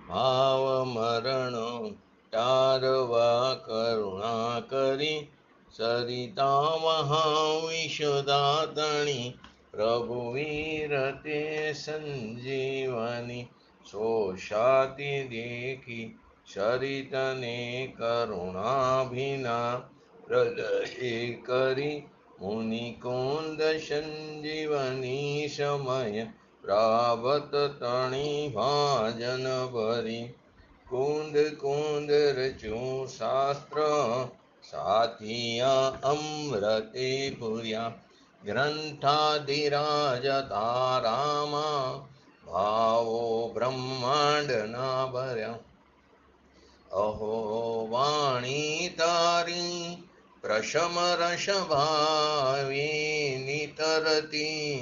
ભાવ મરણ ટારવા કરુણા કરી, સરિતા મહાવિષદાતણી પ્રભુવીર તે સંજીવની. શોષાતિ દેખી સરિતને કરુણાભિના, હૃદય કરી મુનિકુંદ સંજીવની સમય પ્રાવત તણી ભાજન ભરી. કુંદ કુંદ રચ્યું શાસ્ત્ર સાથિયા અમૃતે પૂર્યા, ગ્રંથાધિરાજ તારામાં ભાવો બ્રહ્માંડના ભર્યા. અહો વાણી તારી પ્રશમ રસ ભાવી નિતરતી,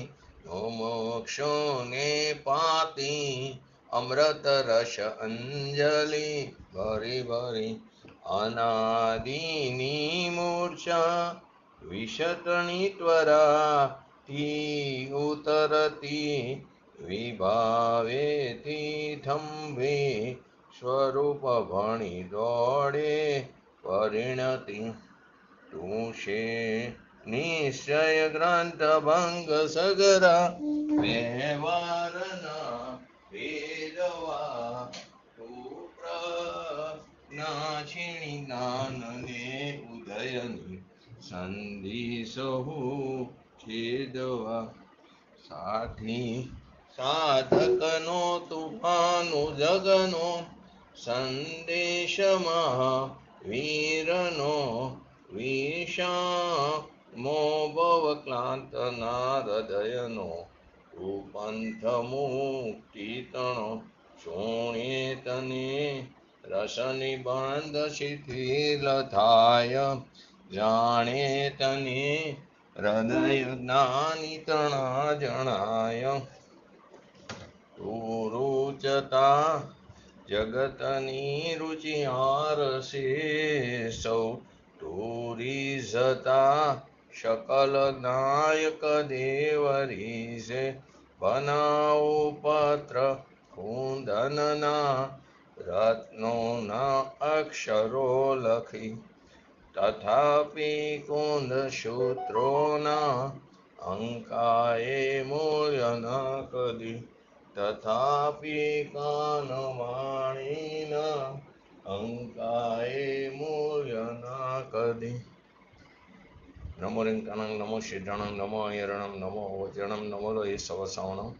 મોક્ષોને પાતી અમૃત રસ અંજલિ ભરી ભરી. અનાદિની મૂર્છા વિશતણી ત્વરાથી ઉતરતી, વિભાવેથી થંભે સ્વરૂપ ભણી દોડે પરિણતિ. તું છે નિશ્ચય ગ્રંથ ભંગ સગરા, વ્યવહારના વેદવા. તું પ્રજ્ઞાક્ષિણી જ્ઞાનને ઉદયની, સંધિ સહુ છેદવા. સાથી સાધકનો તુફાનો જગનો, સંદેશમાં વીરનો વિષામો ભવ ક્લાંતના હૃદયનો. તું પંથ મુક્તિ તણો શોણે તને, રસ નિબંધ શિથિલ થાય જાણે તને, હૃદય જ્ઞાની તણા જણાય. તું રૂચતા જગતની રુચિહાર છે સૌ, તું રીઝતા શકલ નાયક દેવરી છે. બનાવો પત્ર કુંદનના, રત્નોના અક્ષરો લખી, તથાપી કુંદ સૂત્રોના અંકાએ મૂલ્ય ન કદી. તથાપી કાનવાણીના અંકાએ મૂલ્ય ન કદી. નમો રિંકાણં નમો સિદ્ધાણં નમો અયરણં નમો વજ્રણં નમો લોહી સવસાવણં.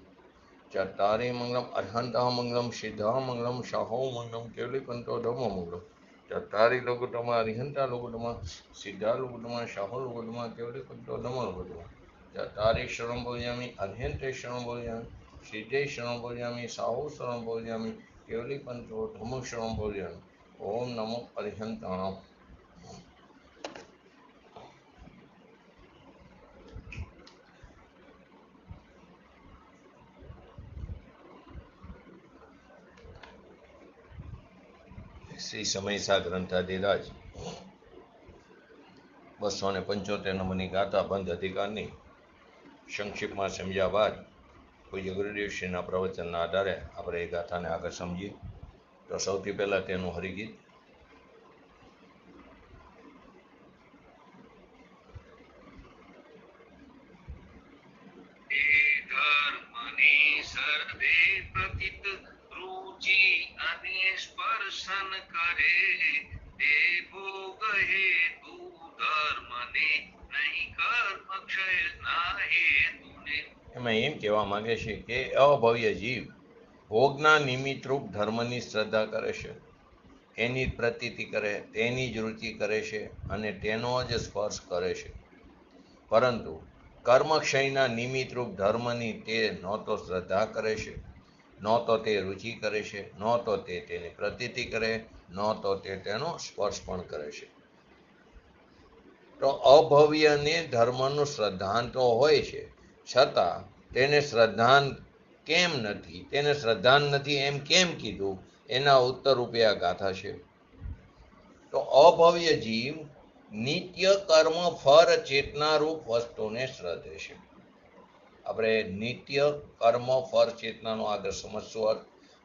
ચત્તારી મંગલમ અર્હંતઃ મંગલમ સિદ્ધઃ મંગલમ શાહો મંગલમ કેવલીકંઠો ધમ્મો મંગલમ. ચત્તારી લોકોત્તમા અરિહંતા લોકોત્તમા સિદ્ધા લોકોત્તમા શાહો લોકોત્તમા કેવલીકંઠો ધમ્મો લોકોત્તમા. ચત્તારી શરણ બોલ્યામી અર્હંતે શરણ બોલ્યામી સિદ્ધે શરણ બોલ્યામી સાહો શરણ બોલ્યામી કેવલીકંઠો ધમ્મો શરણ બોલ્યામી. ઓમ નમો અરિહંતાણમ. શ્રી સમયસા ગ્રંથાધિરાજ 275 નંબરની ગાથા બંધ અધિકારની સંક્ષિપ્તમાં સમજ્યા બાદ પૂજ્ય ગુરુદેવશ્રીના પ્રવચનના આધારે આપણે એ ગાથાને આગળ સમજીએ. તો સૌથી પહેલાં તેનું હરિગીત. સર્વે પ્રતિત રુચિ અને સ્પર્શન કરે, તે ભોગ હેતુ ધર્મને નહીં કર્મ ક્ષય ના હેતુને. એમાં એમ કહેવા માંગે છે કે અભવ્ય જીવ ભોગના નિમિત્તરૂપ ધર્મની શ્રદ્ધા કરે છે, એની પ્રતીતિ કરે, તેની જ રુચિ કરે છે અને તેનો જ સ્પર્શ કરે છે. પરંતુ કર્મક્ષયના નિમિત્તરૂપ ધર્મની તે ન તો શ્રદ્ધા કરે છે, ન તો તે રુચિ કરે છે, ન તો તે તેની પ્રતીતિ કરે, ન તો તે તેનો સ્પર્શ પણ કરે છે. તો અભવ્યને ધર્મનું શ્રદ્ધાન તો હોય છે, છતાં તેને શ્રદ્ધાન કેમ નથી, તેને શ્રદ્ધાન નથી એમ કેમ કીધું, એના ઉત્તર રૂપે આ ગાથા છે. તો અભવ્ય જીવ નિત્ય કર્મ ફળ ચેતનારૂપ વસ્તુને શ્રદ્ધે છે. આપણે નિત્ય કર્મ ફળ ચેતનાનો આગળ સમજશું.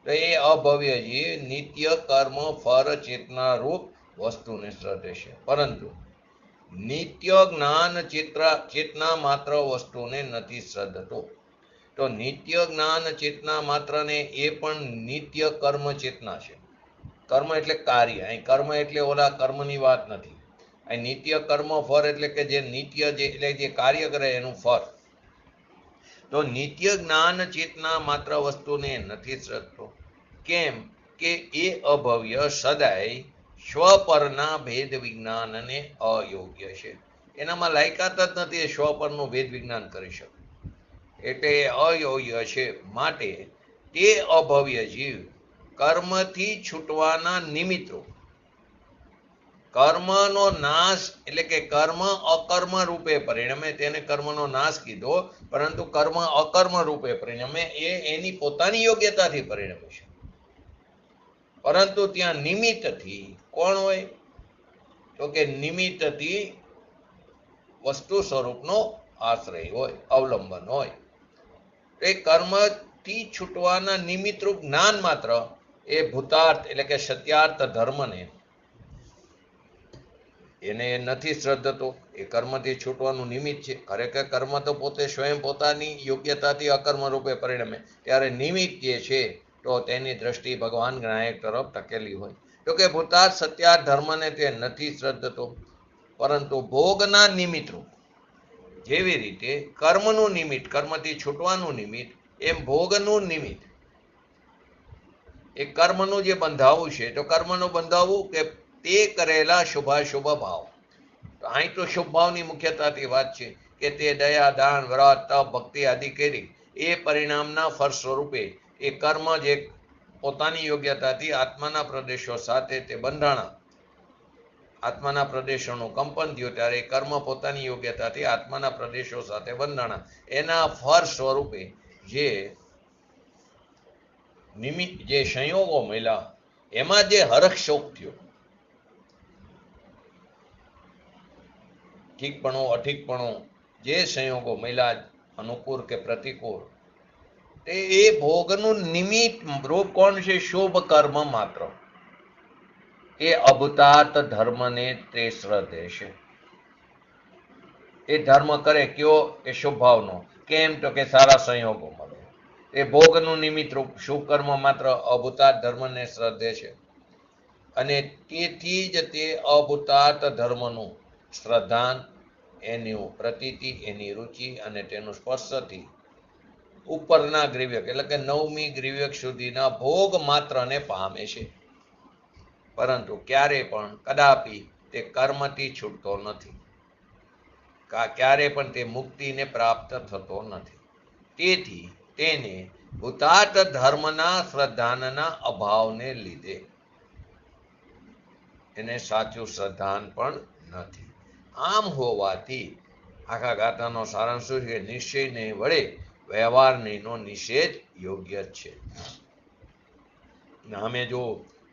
તો એ અભવ્ય જીવ નિત્ય કર્મ ફર ચેતના રૂપ વસ્તુને શ્રદ્ધે છે, પરંતુ નિત્ય જ્ઞાન ચેતના માત્ર વસ્તુને નથી શ્રદ્ધતો. તો નિત્ય જ્ઞાન ચેતના માત્રને એ પણ નિત્ય કર્મ ચેતના છે. કર્મ એટલે કાર્ય, અહીં કર્મ એટલે ઓલા કર્મની વાત નથી. અહીં નિત્ય કર્મ ફળ એટલે કે જે નિત્ય એટલે જે કાર્ય કરે એનું ફળ. તો નિત્ય જ્ઞાન ચેતના માત્ર વસ્તુને નથી શ્રદ્ધતો. કેમ કે એ અભવ્ય સદાય સ્વપરના ભેદ વિજ્ઞાનને અયોગ્ય છે. એનામાં લાયકાત જ નથી એ સ્વપરનું ભેદ વિજ્ઞાન કરી શકે, એટલે અયોગ્ય છે. માટે તે અભવ્ય જીવ કર્મથી છૂટવાના નિમિત્તરૂપ, કર્મનો નાશ એટલે કે કર્મ અકર્મ રૂપે પરિણમે, તેને કર્મનો નાશ કીધો, પરંતુ કર્મ અકર્મ રૂપે પરિણમે એ એની પોતાની યોગ્યતાથી પરિણમે છે. પરંતુ ત્યાં નિમિત્તથી કોણ હોય? તો કે નિમિત્તથી વસ્તુ સ્વરૂપનો આશ્રય હોય, અવલંબન હોય. એ કર્મથી છૂટવાના નિમિત્તરૂપ જ્ઞાન માત્ર એ ભૂતાર્થ એટલે કે સત્યાર્થ ધર્મને એને નથી શ્રદ્ધતો. એ કર્મથી છૂટવાનું નિમિત્ત છે. ખરેખર કર્મ તો પોતે સ્વયં પોતાની યોગ્યતાથી અકર્મ રૂપે પરિણમે, ત્યારે નિમિત્ત જે છે તો તેની દ્રષ્ટિ ભગવાન જ્ઞાયક તરફ ટકેલી હોય. તો કે ભૂતાર્થ સત્યાર્થ ધર્મને તે નથી શ્રદ્ધતો, પરંતુ ભોગના નિમિત્તરૂપ, જેવી રીતે કર્મનું નિમિત્ત કર્મથી છૂટવાનું નિમિત્ત, એમ ભોગનું નિમિત્ત એ કર્મનું જે બંધાવું છે, તો કર્મનું બંધાવવું કે તે કરેલા શુભાશુભ ભાવ. તો અહીં તો શુભ ભાવની મુખ્યતાથી વાત છે કે તે દયા, દાન, વ્રત, તપ, ભક્તિ આદિ કરી એ પરિણામના ફળ સ્વરૂપે એ કર્મ જે પોતાની યોગ્યતાથી આત્માના પ્રદેશો સાથે તે બંધાણા, આત્માના પ્રદેશોનું કંપન થયું ત્યારે કર્મ પોતાની યોગ્યતાથી આત્માના પ્રદેશો સાથે બંધાણા. એના ફળ સ્વરૂપે જે નિમિત્ત જે સંયોગો મળ્યા એમાં જે હરખ શોક થયો, ઠીકપણું અઠીકપણું જે સંયોગો મળ્યા અનુકૂળ કે પ્રતિકૂળ, તે એ ભોગનું નિમિત્ત રૂપ કોણ છે? શુભ કર્મ માત્ર. એ અભૂતાર્થ ધર્મને તે શ્રદ્ધે છે. એ ધર્મ કરે કયો? એ શુભ ભાવનો. કેમ? તો કે સારા સંયોગો મળે. એ ભોગનું નિમિત્ત રૂપ શુભ કર્મ માત્ર અભૂતાર્થ ધર્મને શ્રદ્ધે છે. અને તેથી જ તે અભૂતાર્થ ધર્મનું શ્રદ્ધાન, એની પ્રતીતિ, એની રુચિ અને તેનું સ્પર્શથી ઉપરના ગ્રીવ્યક એટલે કે 9મી ગ્રીવ્યક સુધીના ભોગ માત્રને પામે છે, પરંતુ ક્યારે પણ કદાપી તે કર્મથી છૂટતો નથી, ક્યારે પણ તે મુક્તિને પ્રાપ્ત થતો નથી. તેથી તેને ભૂતાર્થ ધર્મના શ્રદ્ધાનના અભાવને લીધે એને સાચું શ્રદ્ધાન પણ નથી. આમ હોવાથી આખા ગાથાનો સારાંશ શું છે? નિશ્ચયને વડે વ્યવહારનો નિષેધ યોગ્ય છે. અમે જો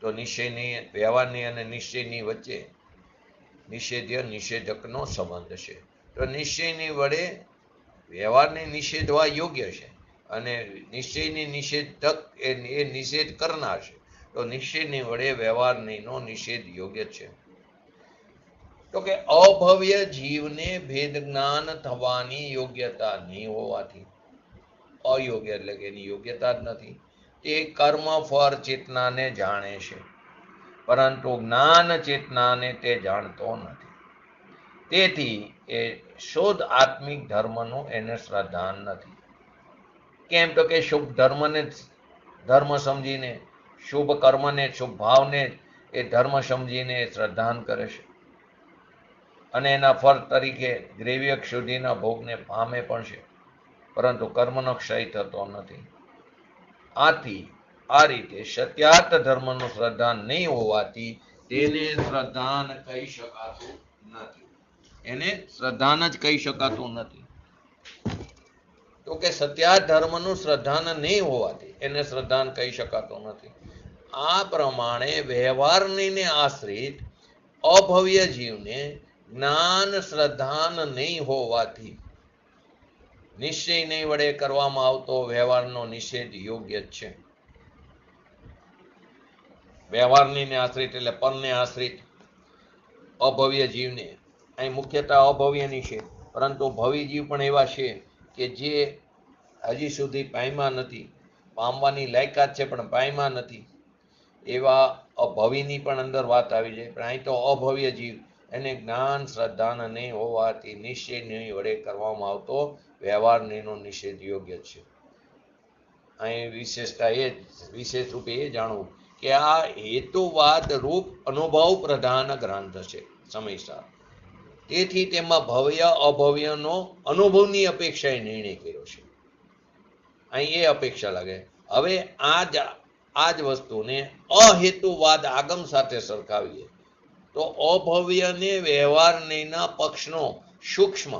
તો નિશ્ચયની, વ્યવહારની અને નિશ્ચયની વચ્ચે નિષેધ્ય નિષેધકનો સંબંધ છે. તો નિશ્ચયની વડે વ્યવહારને નિષેધવા યોગ્ય છે, અને નિશ્ચયની નિષેધક એ નિષેધ કરનાર છે. તો નિશ્ચયની વડે વ્યવહારનો નિષેધ યોગ્ય છે. તો કે અભવ્ય જીવને ભેદ જ્ઞાન થવાની યોગ્યતા નહીં હોવાથી, અયોગ્ય એટલે કે એની યોગ્યતા જ નથી, તે કર્મ ફળ ચેતનાને જાણે છે, પરંતુ જ્ઞાન ચેતનાને તે જાણતો નથી. તેથી એ શુદ્ધ આત્મિક ધર્મનું એને શ્રદ્ધાન નથી. કેમ? તો કે શુભ ધર્મને ધર્મ સમજીને, શુભ કર્મને, શુભ ભાવને એ ધર્મ સમજીને શ્રદ્ધાન કરે છે, અને એના ફળ તરીકે ગ્રેવ્યક સુધીના ભોગને પામે પણ છે, પરંતુ કર્મનો ક્ષય થતો નથી. આથી આ રીતે સત્યાર્થ ધર્મનું શ્રદ્ધાન નહીં હોવાથી તેને શ્રદ્ધાન કહી શકાતું નથી. એને શ્રદ્ધાન જ કહી શકાતું નથી. તો કે સત્યાર્થ ધર્મનું શ્રદ્ધાન નહીં હોવાથી એને શ્રદ્ધાન કહી શકાતું નથી. આ પ્રમાણે વ્યવહારને આશ્રિત અભવ્ય જીવને જ્ઞાન શ્રદ્ધાન નહીં હોવાથી નિશ્ચય નહીં વડે કરવામાં આવતો વ્યવહારનો નિષેધ યોગ્ય છે. વ્યવહારની આશ્રિત એટલે પરને આશ્રિત અભવ્ય જીવને, અહીં મુખ્યતઃ અભવ્યની છે, પરંતુ ભવી જીવ પણ એવા છે કે જે હજી સુધી પામ્યા નથી, પામવાની લાયકાત છે પણ પામ્યા નથી, એવા અભવીની પણ અંદર વાત આવી જાય. પણ અહીં તો અભવ્ય જીવ, એને જ્ઞાન શ્રદ્ધાન નહીં હોવાથી નિશ્ચય નહીં વડે કરવામાં આવતો વ્યવહારનો નિષેધ યોગ્ય છે. અહીં વિશેષતા એ વિશેષ રૂપે એ જાણવું કે આ હેતુવાદ રૂપ અનુભવ પ્રધાન ગ્રંથ છે સમયસર, તેથી તેમાં ભવ્ય અભવ્યનો અનુભવની અપેક્ષાએ નિર્ણય કર્યો છે. અહીં એ અપેક્ષા લાગે. હવે આ જ વસ્તુને અહેતુવાદ આગમ સાથે સરખાવીએ તો અભવ્યને વ્યવહારના પક્ષનો સૂક્ષ્મ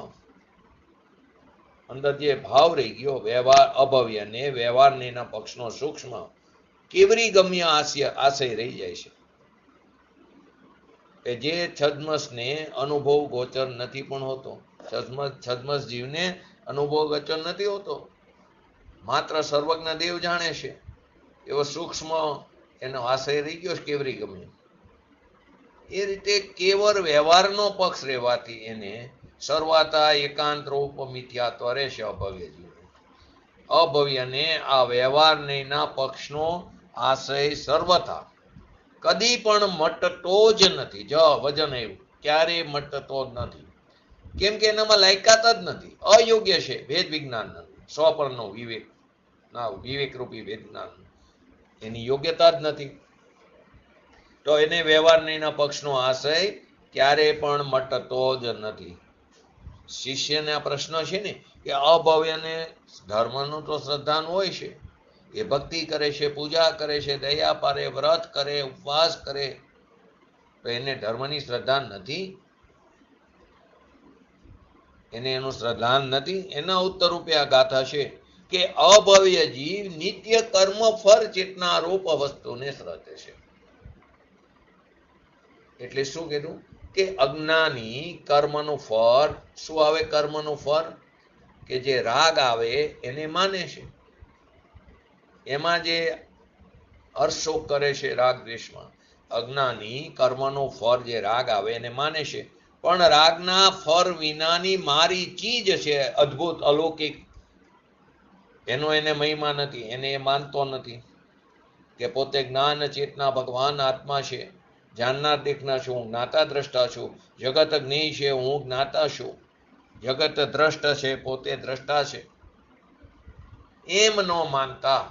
અંદર જે ભાવ રહી ગયો, વ્યવહાર અભવ્યને વ્યવહારના પક્ષનો સૂક્ષ્મ કેવરી ગમ્ય આશય રહી જાય છે કે જે છદ્મસને અનુભવ ગોચર નથી પણ હોતો. છદ્મસ જીવને અનુભવ ગોચર નથી હોતો, માત્ર સર્વજ્ઞ દેવ જાણે છે એવો સૂક્ષ્મ એનો આશય રહી ગયો કેવરી ગમ્ય. એ રીતે કેવળ વ્યવહારનો પક્ષ રહેવાથી એને સર્વાતા એકાંત રૂપ મિથ્યાત્વ રહેશે અભવ્ય જીવ. અભવ્યને આ વ્યવહારના પક્ષનો આશય સર્વથા કદી પણ મટતો જ નથી. વજન એવું ક્યારેય મટતો જ નથી, કેમ કે એનામાં લાયકાત જ નથી, અયોગ્ય છે. ભેદ વિજ્ઞાન સ્વપરનો વિવેક રૂપી વિજ્ઞાન એની યોગ્યતા જ નથી, તો એને વ્યવહારના પક્ષનો આશય ક્યારે પણ મટતો જ નથી. શિષ્યને આ પ્રશ્ન છે ને કે અભવ્યને ધર્મનું તો શ્રદ્ધાનું હોય છે, એ ભક્તિ કરે છે, પૂજા કરે છે, દયા પારે, વ્રત કરે, ઉપવાસ કરે, તો એને ધર્મની શ્રદ્ધા નથી? એને એનું શ્રદ્ધાન નથી? એના ઉત્તર રૂપે આ ગાથા છે કે અભવ્ય જીવ નિત્ય કર્મ ફળ ચેતના રૂપ વસ્તુને શ્રદ્ધે છે. એટલે શું કીધું કે અજ્ઞાની કર્મનું ફળ શું આવે? કર્મનું ફળ કે જે રાગ આવે એને માને છે, એમાં જે હર્ષોક કરે છે રાગ દ્વેષમાં. અજ્ઞાની કર્મનું ફળ જે રાગ આવે એને માને છે, પણ રાગના ફળ વિનાની મારી ચીજ છે અદ્ભુત અલૌકિક, એનો એને મહિમા નથી, એને એ માનતો નથી કે પોતે જ્ઞાન ચેતના ભગવાન આત્મા છે, જાણનાર દેખનાર છું, હું જ્ઞાતા દ્રષ્ટા છું, જગત જ્ઞેય છે, હું જ્ઞાતા છું, જગત દ્રષ્ટ છે, પોતે દ્રષ્ટા છે, એમ નો માનતા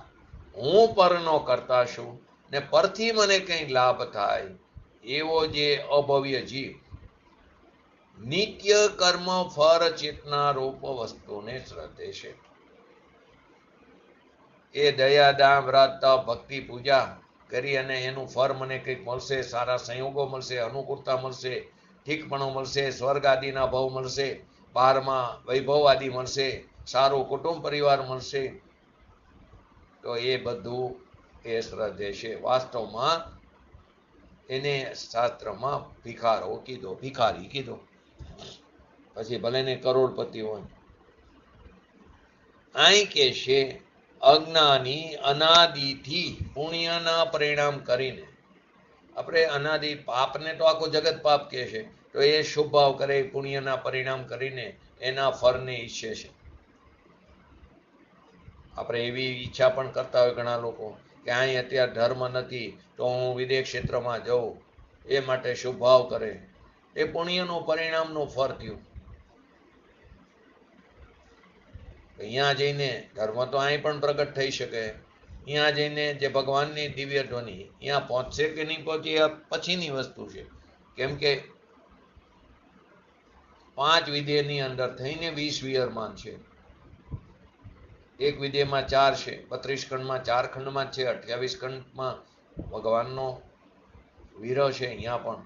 હું પરનો કરતા છું ને પરથી મને કંઈ લાભ થાય, એવો જે અભવ્ય જીવ નિત્ય કર્મ ફળ ચેતના રૂપ વસ્તુને શ્રદ્ધે છે. એ દયા દાન વ્રત તપ ભક્તિ પૂજા કરી અને એનું ફળ મને કંઈક મળશે, સારા સંયોગો મળશે, અનુકૂળતા મળશે, ઠીકપણું મળશે, સ્વર્ગ આદિના ભાવ મળશે, 12માં વૈભવ આદિ મળશે, સારું કુટુંબ પરિવાર મળશે, તો એ બધું એ શ્રદ્ધે છે. વાસ્તવમાં એને શાસ્ત્રમાં ભિખારો કીધો, ભિખારી કીધો, પછી ભલે ને કરોડપતિ હોય. અહીં કે છે અજ્ઞાની અનાદિથી પુણ્યના પરિણામ કરીને, આપણે અનાદિ પાપને તો આખું જગત પાપ કહે છે, તો એ શુભ ભાવ કરે, પુણ્યના પરિણામ કરીને એના ફળને ઈચ્છે છે. આપણે એવી ઈચ્છા પણ કરતા હોય ઘણા લોકો કે અહીં અત્યારે ધર્મ નથી તો હું વિદેશ ક્ષેત્રમાં જાઉં, એ માટે શુભ ભાવ કરે, એ પુણ્યનું પરિણામનું ફળ થયું. અહીંયા જઈને ધર્મ તો અહીં પણ પ્રગટ થઈ શકે, અહીંયા જઈને જે ભગવાનની દિવ્ય ધ્વનિ અહીંયા પહોંચશે કે નહીં પહોંચે એ પછીની વસ્તુ છે, કેમ કે 5 વિધેયની અંદર થઈને 20 વિયરમાન છે. એક વિધેયમાં 4 છે, 32 ખંડમાં 4 ખંડમાં છે, 28 ખંડમાં ભગવાનનો વિરહ છે. અહીંયા પણ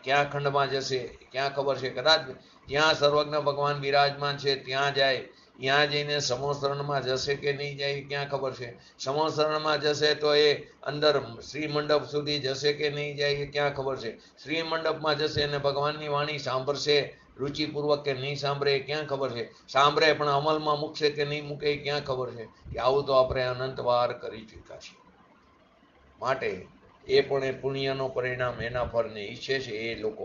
ક્યાં ખંડમાં જશે ક્યાં ખબર છે, કદાચ ત્યાં સર્વજ્ઞ ભગવાન બિરાજમાન છે ત્યાં જાય, ત્યાં જઈને સમોસરણમાં જશે કે નહીં જાય ક્યાં ખબર છે, સમોસરણમાં જશે તો એ અંદર શ્રી મંડપ સુધી જશે કે નહીં જાય એ ક્યાં ખબર છે, શ્રી મંડપમાં જશે અને ભગવાનની વાણી સાંભળશે રુચિપૂર્વક કે નહીં સાંભળે એ ક્યાં ખબર છે, સાંભળે પણ અમલમાં મૂકશે કે નહીં મૂકે એ ક્યાં ખબર છે. કે આવું તો આપણે અનંત વાર કરી ચૂક્યા છીએ. માટે એ પણ એ પુણ્યનું પરિણામ એના ફળને ઈચ્છે છે એ લોકો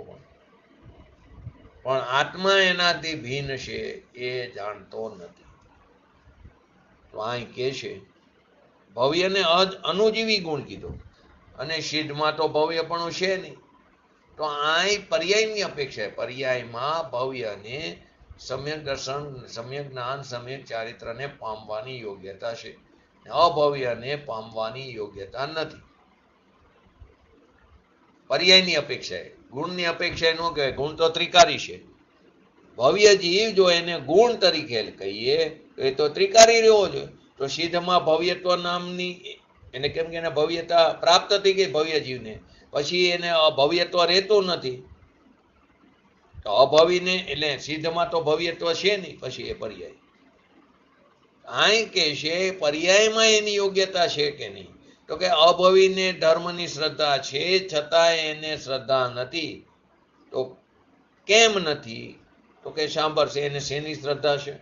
પણ આત્મા એનાથી ભિન્ન છે એ જાણતો નથી. તો અહીં કે છે ભવ્યને અનુજીવી ગુણ કીધો અને સિદ્ધમાં તો ભવ્ય પણ છે નહીં. તો અહીં પર્યાયની અપેક્ષા, પર્યાયમાં ભવ્યને સમ્યક દર્શન, સમ્યક જ્ઞાન, સમ્યક ચારિત્રને પામવાની યોગ્યતા છે, અભવ્યને પામવાની યોગ્યતા નથી. પર્યાયની અપેક્ષાએ, ગુણની અપેક્ષાએ ન કહેવાય. ગુણ તો ત્રિકારી છે. ભવ્ય જીવ જો એને ગુણ તરીકે કહીએ તો એ તો ત્રિકારી રહેવો જોઈએ. તો સિદ્ધમાં ભવ્યત્વ નામની એને કેમ કે એને ભવ્યતા પ્રાપ્ત થઈ ગઈ ભવ્ય જીવને, પછી એને અભવ્યત્વ રહેતું નથી. તો અભવીને એટલે સિદ્ધમાં તો ભવ્યત્વ છે નહીં, પછી એ પર્યાય. અહીં કે છે પર્યાયમાં એની યોગ્યતા છે કે નહીં, તો કે અભવીને ધર્મની શ્રદ્ધા છે છતાં એને શ્રદ્ધા નથી. તો કેમ નથી? તો કે સાંભળશે એને શેની શ્રદ્ધા છે?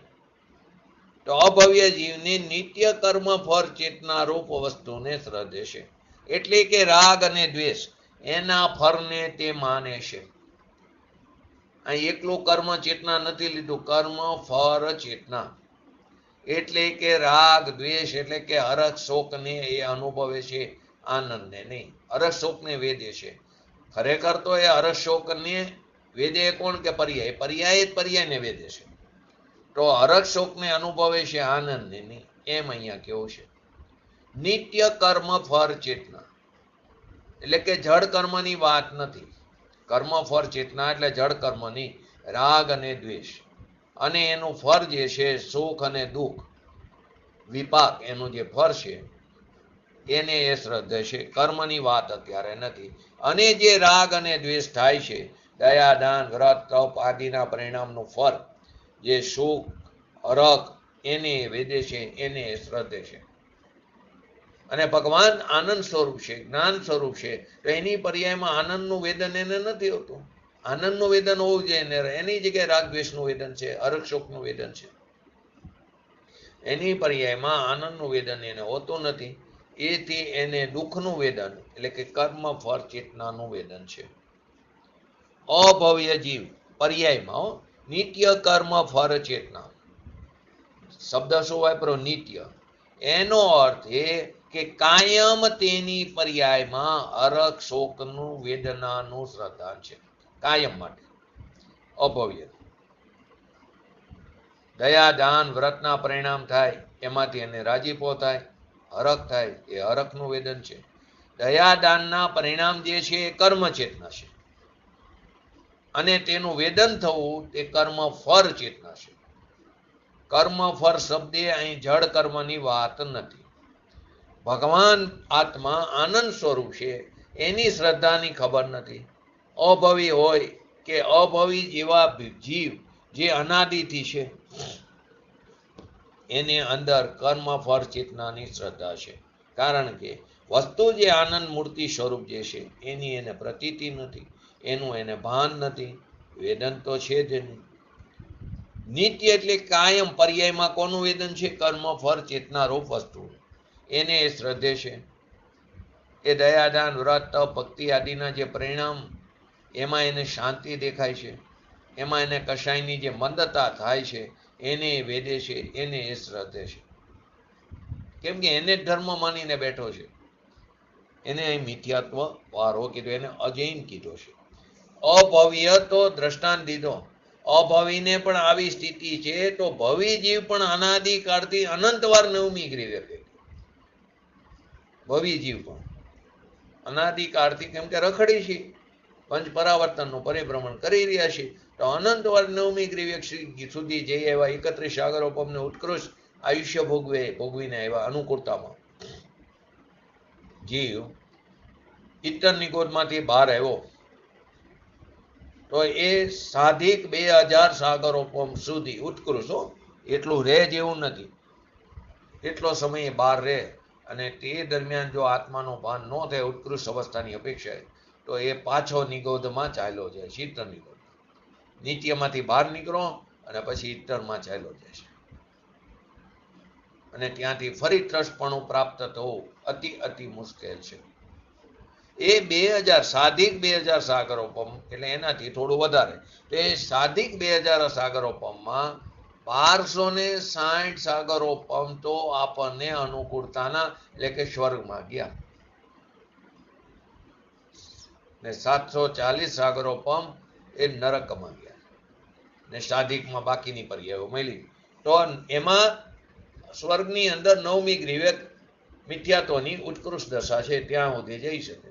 તો અભવ્ય જીવને નિત્ય કર્મ ફળ ચેતના રૂપ વસ્તુને શ્રદ્ધે છે. એટલે કે રાગ અને દ્વેષ એના ફળને તે માને છે. અહીં એકલું કર્મ ચેતના નથી લીધું, કર્મ ફળ ચેતના. એટલે કે રાગ દ્વેષ એટલે કે હરખ શોકને એ અનુભવે છે, આનંદને નહીં. હરખ શોકને વેદે છે. ખરેખર તો એ હરખ શોકને વેદે કોણ? કે પર્યાય. પર્યાય જ પર્યાયને વેદે છે. તો હરખ શોકને અનુભવે છે, આનંદને નહીં. એમ અહીંયા કેવું છે. નિત્ય કર્મ ફળ ચેતના એટલે કે જડ કર્મની વાત નથી. કર્મ ફળ ચેતના એટલે જડ કર્મની, રાગ અને દ્વેષ અને એનું ફળ જે છે સુખ અને દુઃખ વિપાક, એનું જે ફળ છે એને એ શ્રદ્ધે છે. કર્મની વાત અત્યારે નથી. અને જે રાગ અને દ્વેષ થાય છે, દયા, દાન, વ્રત, તપ આદિના પરિણામનું ફળ જે સુખ હરખ એને વેદે છે, એને એ શ્રદ્ધે છે. અને ભગવાન આનંદ સ્વરૂપ છે, જ્ઞાન સ્વરૂપ છે, તો એની પર્યાયમાં આનંદનું વેદન એને નથી હોતું. આનંદનું વેદન હોવું જોઈએ, એની જગ્યાએ રાગ દ્વેષનું વેદન છે, હરખ શોકનું વેદન છે. એની પર્યાયમાં આનંદનું વેદન એને હોતું નથી. એથી એને દુઃખનું વેદન એટલે કે કર્મ ફળ ચેતનાનું વેદન છે. અભવ્ય જીવ પર્યાયમાં નિત્ય કર્મ ફળ ચેતના શબ્દ શું વાપરો? નિત્ય. એનો અર્થ એ કે કાયમ તેની પર્યાયમાં હરખ શોકનું વેદનાનું શ્રદ્ધા છે, કાયમ માટે. અભવ્ય દયા દાન વ્રતના પરિણામ થાય એમાંથી એને રાજીપો થાય, હરખ થાય, એ હરખનું વેદન છે. દયા દાનના પરિણામ જે છે એ કર્મ ચેતના છે અને તેનું વેદન થવું તે કર્મ ફળ ચેતના છે. કર્મ ફળ શબ્દે અહીં જડ કર્મની વાત નથી. ભગવાન આત્મા આનંદ સ્વરૂપ છે, એની શ્રદ્ધાની ખબર નથી. અભવી હોય કે અભવી જેવા જીવ જે અનાદિથી છે એને અંદર કર્મ ફળ ચેતનાની શ્રદ્ધા છે. કારણ કે વસ્તુ જે આનંદ મૂર્તિ સ્વરૂપ જે છે એની એને પ્રતીતિ નથી, એનું એને ભાન નથી, વેદન તો છે જ નહીં. નિત્ય એટલે કાયમ પર્યાયમાં કોનું વેદન છે? કર્મ ફળ ચેતના રૂપ વસ્તુ, એને એ શ્રદ્ધે છે. એ દયાદાન વ્રત તપ ભક્તિ આદિના જે પરિણામ એમાં એને શાંતિ દેખાય છે, એમાં એને કશાયની જે મંદતા થાય છે એને વેદે છે, એને એ શ્રદ્ધે છે. કેમ કે એને ધર્મ માનીને બેઠો છે. એને અહીં મિથ્યાત્વ વારો કીધો, એને અજૈન કીધો છે. અભવ્ય તો દ્રષ્ટાંત દીધો. અભવીને પણ આવી સ્થિતિ છે તો ભવી જીવ પણ અનાદિકાળથી અનંતવાર નવમી ગ્રીવે ભવી જીવ પણ અનાદિકાળથી, કેમ કે રખડી છે, પંચ પરાવર્તનનું પરિભ્રમણ કરી રહ્યા છે, તો અનંતવાર નવમી ગ્રીવે સુધી જઈ એવા 31 સાગરોપમને ઉત્કૃષ્ટ આયુષ્ય ભોગવીને આવ્યા અનુકૂળતામાં જીવ ઇતરની ગોદમાંથી બહાર આવ્યો તો એ સાધિક 2000 સાગરોપમ સુધી ઉત્કૃષ્ટ, એટલું રહે જેવું નથી, એટલો સમય બહાર રહે. અને તે દરમિયાન જો આત્માનું ભાન ન થાય ઉત્કૃષ્ટ અવસ્થાની અપેક્ષાએ, તો એ પાછો નિગોધમાં ચાલ્યો જાય છે, ઇતર નિગોધ. નિત્યમાંથી બહાર નીકળો અને પછી ઇતરમાં ચાલ્યો જાય છે. અને ત્યાંથી ફરી ત્રસ્તપણું પ્રાપ્ત થવું અતિ મુશ્કેલ છે. એ 2000 સાધિક 2000 સાગરોપમ એટલે એનાથી થોડું વધારે. તો એ સાધિક 2000 સાગરોપમમાં 1260 સાગરોપમ તો આપણને અનુકૂળતાના એટલે કે સ્વર્ગમાં ગયા, ને 740 સાગરોપમ એ નરકમાં ગયા, ને સાધિકમાં બાકીની પર્યાયો મળી. તો એમાં સ્વર્ગની અંદર 9મી ગ્રીવે મિથ્યાત્વની ઉત્કૃષ્ટ દશા છે, ત્યાં સુધી જઈ શકે.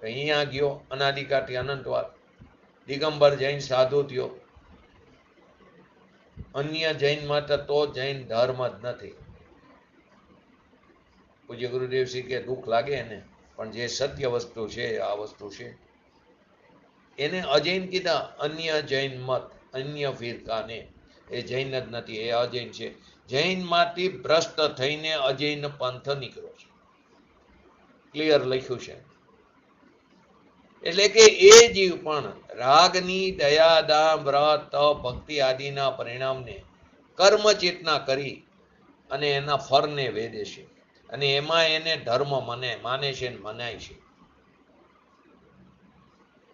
અહીંયા ગયો અનાદિકાળથી અનંતવાર, દિગંબર જૈન સાધુ થયો. અન્ય જૈન મત તો જૈન ધર્મ જ નથી. પૂજ્ય ગુરુદેવશ્રી કે દુઃખ લાગે એને, પણ જે સત્ય વસ્તુ છે આ વસ્તુ છે. એને અજૈન કીધા, અન્ય જૈન મત, અન્ય ફિરકાને, એ જૈન જ નથી, એ અજૈન છે. જૈનમાંથી ભ્રષ્ટ થઈને અજૈન પંથ નીકળ્યો છે, ક્લિયર લખ્યું છે. એટલે કે એ જીવ પણ રાગની દયા, દામ, વ્રત, તપ, ભક્તિ આદિના પરિણામને કર્મ ચેતના કરી અને એના ફરને વેદે છે, અને એમાં એને ધર્મ માને છે, મનાય છે.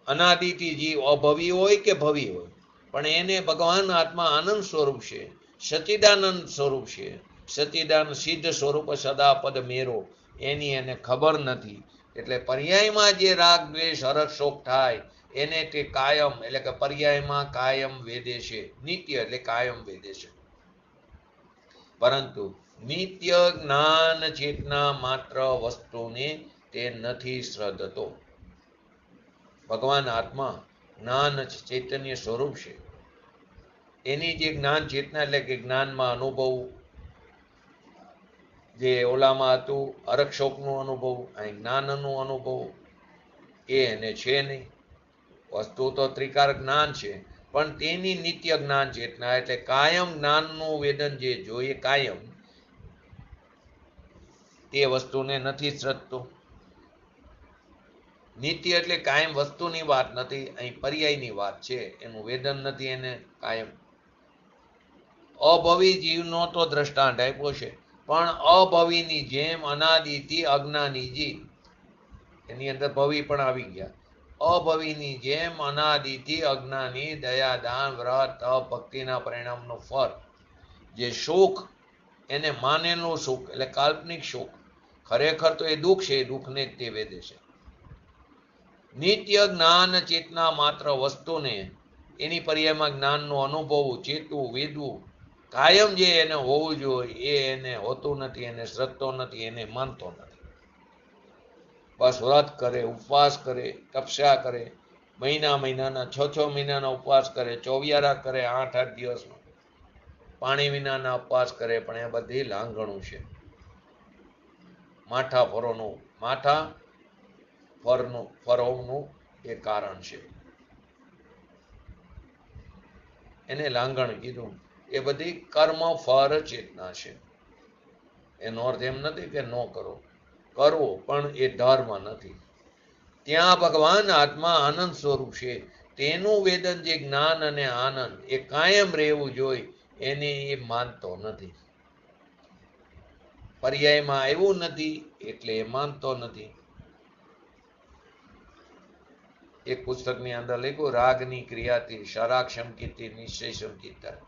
અનાદિથી જીવ અભવી હોય કે ભવી હોય, પણ એને ભગવાન આત્મા આનંદ સ્વરૂપ છે, સચ્ચિદાનંદ સ્વરૂપ છે, સચ્ચિદાનંદ સિદ્ધ સ્વરૂપ સદાપદ મેરો, એની એને ખબર નથી. એટલે પર્યાયમાં જે રાગ દ્વેષ હરખ શોક થાય એને તે કાયમ એટલે કે પર્યાયમાં કાયમ વેદે છે, નિત્ય એટલે કાયમ વેદે છે. પરંતુ નિત્ય જ્ઞાન ચેતના માત્ર વસ્તુને તે નથી શ્રદ્ધતો. ભગવાન આત્મા જ્ઞાન ચૈતન્ય સ્વરૂપ છે. એની જે જ્ઞાન ચેતના એટલે કે જ્ઞાનમાં અનુભવ, જે ઓલામાં હતું હરક્ષોકનું અનુભવ, અહીં જ્ઞાનનું અનુભવ, એ એને છે નહીં. વસ્તુ તો ત્રિકાર જ્ઞાન છે, પણ તેની નિત્ય જ્ઞાન ચેતના એટલે કાયમ જ્ઞાનનું વેદન જે જોઈએ કાયમ, તે વસ્તુને નથી શ્રદ્ધતો. નિત્ય એટલે કાયમ વસ્તુની વાત નથી, અહીં પર્યાયની વાત છે, એનું વેદન નથી એને કાયમ. અભવી જીવનો તો દ્રષ્ટાંત આપ્યો છે, પણ અભવીની જેમ અનાદિથી અજ્ઞાની જીવ, એની અંદર ભવી પણ આવી ગયા. અભવીની જેમ અનાદિથી અજ્ઞાની દયા, દાન, વ્રત, તપ, ભક્તિના પરિણામનું ફળ, જે સુખ એને માનેલું સુખ એટલે કાલ્પનિક સુખ, ખરેખર તો એ દુઃખ છે, એ દુઃખને જ તે વેદે છે. નિત્ય જ્ઞાન ચેતના માત્ર વસ્તુને એની પર્યાયમાં જ્ઞાનનું અનુભવવું, ચેતવું, વેદવું, કાયમ જે એને હોવું જોઈએ એ એને હોતું નથી, એને શ્રદ્ધતો નથી, એને માનતો નથી. બસ વ્રત કરે, ઉપવાસ કરે, તપસ્યા કરે, મહિનાના 6 મહિનાના ઉપવાસ કરે, 24 કરે, 8 દિવસમાં પાણી વિનાના ઉપવાસ કરે, પણ એ બધી લાંઘણું છે. માથા ફરોનું એ કારણ છે, એને લાંઘણ કીધું. એ બધી કર્મ ફર ચેતના છે. એનો અર્થ એમ નથી કે ન કરો, કરવો, પણ એ ધર્મ નથી. ત્યાં ભગવાન આત્મા આનંદ સ્વરૂપ છે, તેનું વેદન જે જ્ઞાન અને આનંદ એ કાયમ રહેવું જોઈએ, એને એ માનતો નથી. પર્યાયમાં આવ્યું નથી એટલે એ માનતો નથી. એક પુસ્તકની અંદર લખ્યું, રાગની ક્રિયાથી શરાગ શંકિતથી નિશ્ચય શંકિત થાય.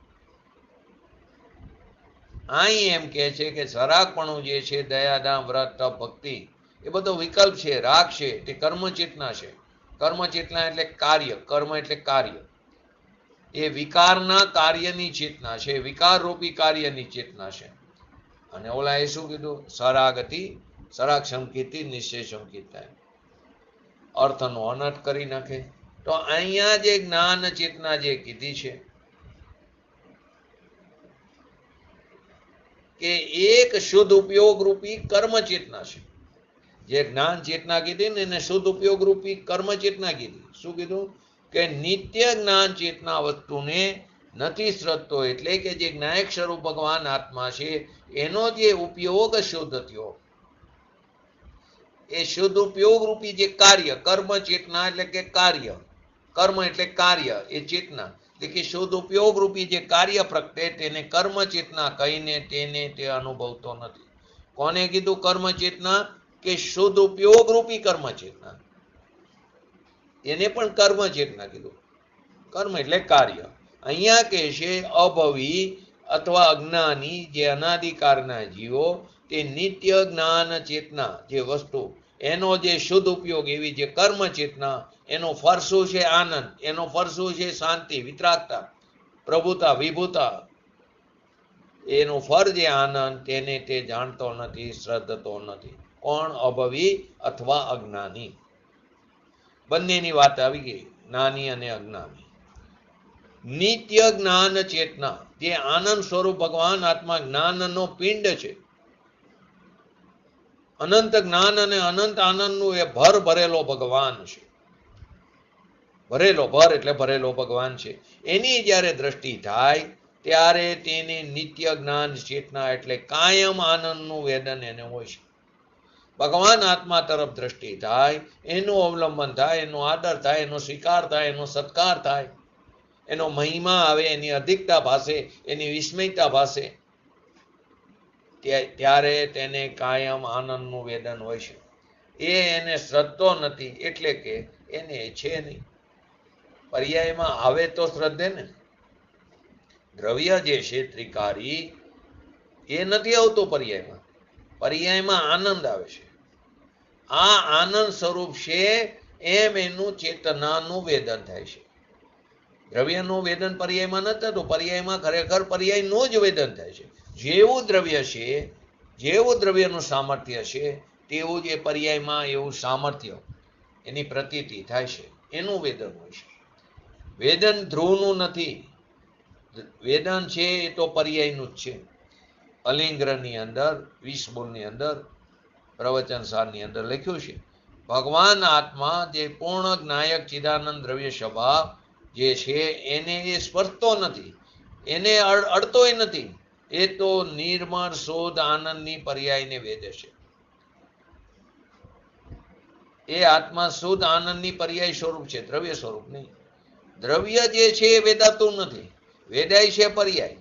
અહીં એમ કે છે કે સરાગપણું જે છે, દયા, દામ, વ્રત, તપ, ભક્તિ, એ બધો વિકલ્પ છે. રાગ છે તે કર્મચેતના છે. કર્મચેતના એટલે કાર્ય, કર્મ એટલે કાર્ય. એ વિકારના કાર્યની ચેતના છે, વિકાર રૂપી કાર્યની ચેતના છે. અને ઓલા એ શું કીધું? સરાગથી સરાગ શંકિતથી નિશ્ચય શંકિત થાય. અર્થનો અનર્થ કરી નાખે. તો અહીંયા જે જ્ઞાન ચેતના જે કીધી છે કે એક શુદ્ધ ઉપયોગ રૂપી કર્મ ચેતના છે. જે જ્ઞાન ચેતના કીધી ને એને શુદ્ધ ઉપયોગ રૂપી કર્મ ચેતના કીધી. શું કીધું? કે નિત્ય જ્ઞાન ચેતના વસ્તુને નથી શ્રદ્ધતો, એટલે કે જે જ્ઞાયક સ્વરૂપ ભગવાન આત્મા છે એનો જે ઉપયોગ શુદ્ધ થયો, એ શુદ્ધ ઉપયોગ રૂપી જે કાર્ય, કર્મ ચેતના એટલે કે કાર્ય, કર્મ એટલે કાર્ય, એ ચેતના એટલે કે શુદ્ધ ઉપયોગ રૂપી જે કાર્ય પ્રગટે તેને કર્મ ચેતના કહીને તેને તે અનુભવતો નથી. કોને કીધું કર્મ ચેતના? કે શુદ્ધ ઉપયોગ રૂપી કર્મ ચેતના, એને પણ કર્મ ચેતના કીધું. કર્મ એટલે કાર્ય. અહીંયા કે છે અભવી અથવા અજ્ઞાની જે અનાદિકાળના જીવો, તે નિત્ય જ્ઞાન ચેતના જે વસ્તુ, એનો જે શુદ્ધ ઉપયોગ એવી જે કર્મ ચેતના, એનો ફળ શું છે? આનંદ. એનો ફળ શું છે? શાંતિ, વિતરાગતા, પ્રભુતા, વિભુતા. એનું ફળ જે આનંદ, તેને તે જાણતો નથી, શ્રદ્ધતો નથી. કોણ? અભવી અથવા અજ્ઞાની. બંનેની વાત આવી ગઈ, જ્ઞાની અને અજ્ઞાની. નિત્ય જ્ઞાન ચેતના, જે આનંદ સ્વરૂપ ભગવાન આત્મા જ્ઞાનનો પિંડ છે. અનંત જ્ઞાન અને અનંત આનંદનું એ ભર ભરેલો ભગવાન છે. ભરેલો, ભર એટલે ભરેલો ભગવાન છે. એની જ્યારે દ્રષ્ટિ થાય ત્યારે તેને નિત્ય જ્ઞાન ચેતના એટલે કાયમ આનંદનું વેદન એને હોય છે. ભગવાન આત્મા તરફ દ્રષ્ટિ થાય, એનું અવલંબન થાય, એનો આદર થાય, એનો સ્વીકાર થાય, એનો સત્કાર થાય, એનો મહિમા આવે, એની અધિકતા ભાસે, એની વિસ્મયતા ભાસે, ત્યારે તેને કાયમ આનંદનું વેદન હોય છે. એ એને શ્રદ્ધો નથી, એટલે કે એને છે નહીં. પર્યાયમાં આવે તો શ્રદ્ધે ને. દ્રવ્ય જે છે ત્રિકારી, એ નથી આવતો પર્યાયમાં. પર્યાયમાં આનંદ આવે છે. આ આનંદ સ્વરૂપ છે, એમ એનું ચેતનાનું વેદન થાય છે. દ્રવ્યનું વેદન પર્યાયમાં નથી થતું. પર્યાયમાં ખરેખર પર્યાયનું જ વેદન થાય છે. જેવું દ્રવ્ય છે, જેવું દ્રવ્યનું સામર્થ્ય છે, તેવું જ એ પર્યાયમાં એવું સામર્થ્ય, એની પ્રતીતિ થાય છે. એનું વેદન હોય છે. વેદન ધ્રુવનું નથી. વેદન છે એ તો પર્યાયનું જ છે. અલિંગ્રની અંદર 20 બોલની અંદર પ્રવચન સારની અંદર લખ્યું છે, ભગવાન આત્મા જે પૂર્ણ જ્ઞાયક ચિદાનંદ દ્રવ્ય સ્વભાવ જે છે, એને એ સ્પર્શતો નથી, એને અડતોય નથી. એ તો નિર્મળ શોધ આનંદની પર્યાયને વેદે છે. એ આત્મા શુદ્ધ આનંદની પર્યાય સ્વરૂપ છે, દ્રવ્ય સ્વરૂપ નહીં. દ્રવ્ય જે છે એ વેદાતું નથી, વેદાય છે પર્યાય.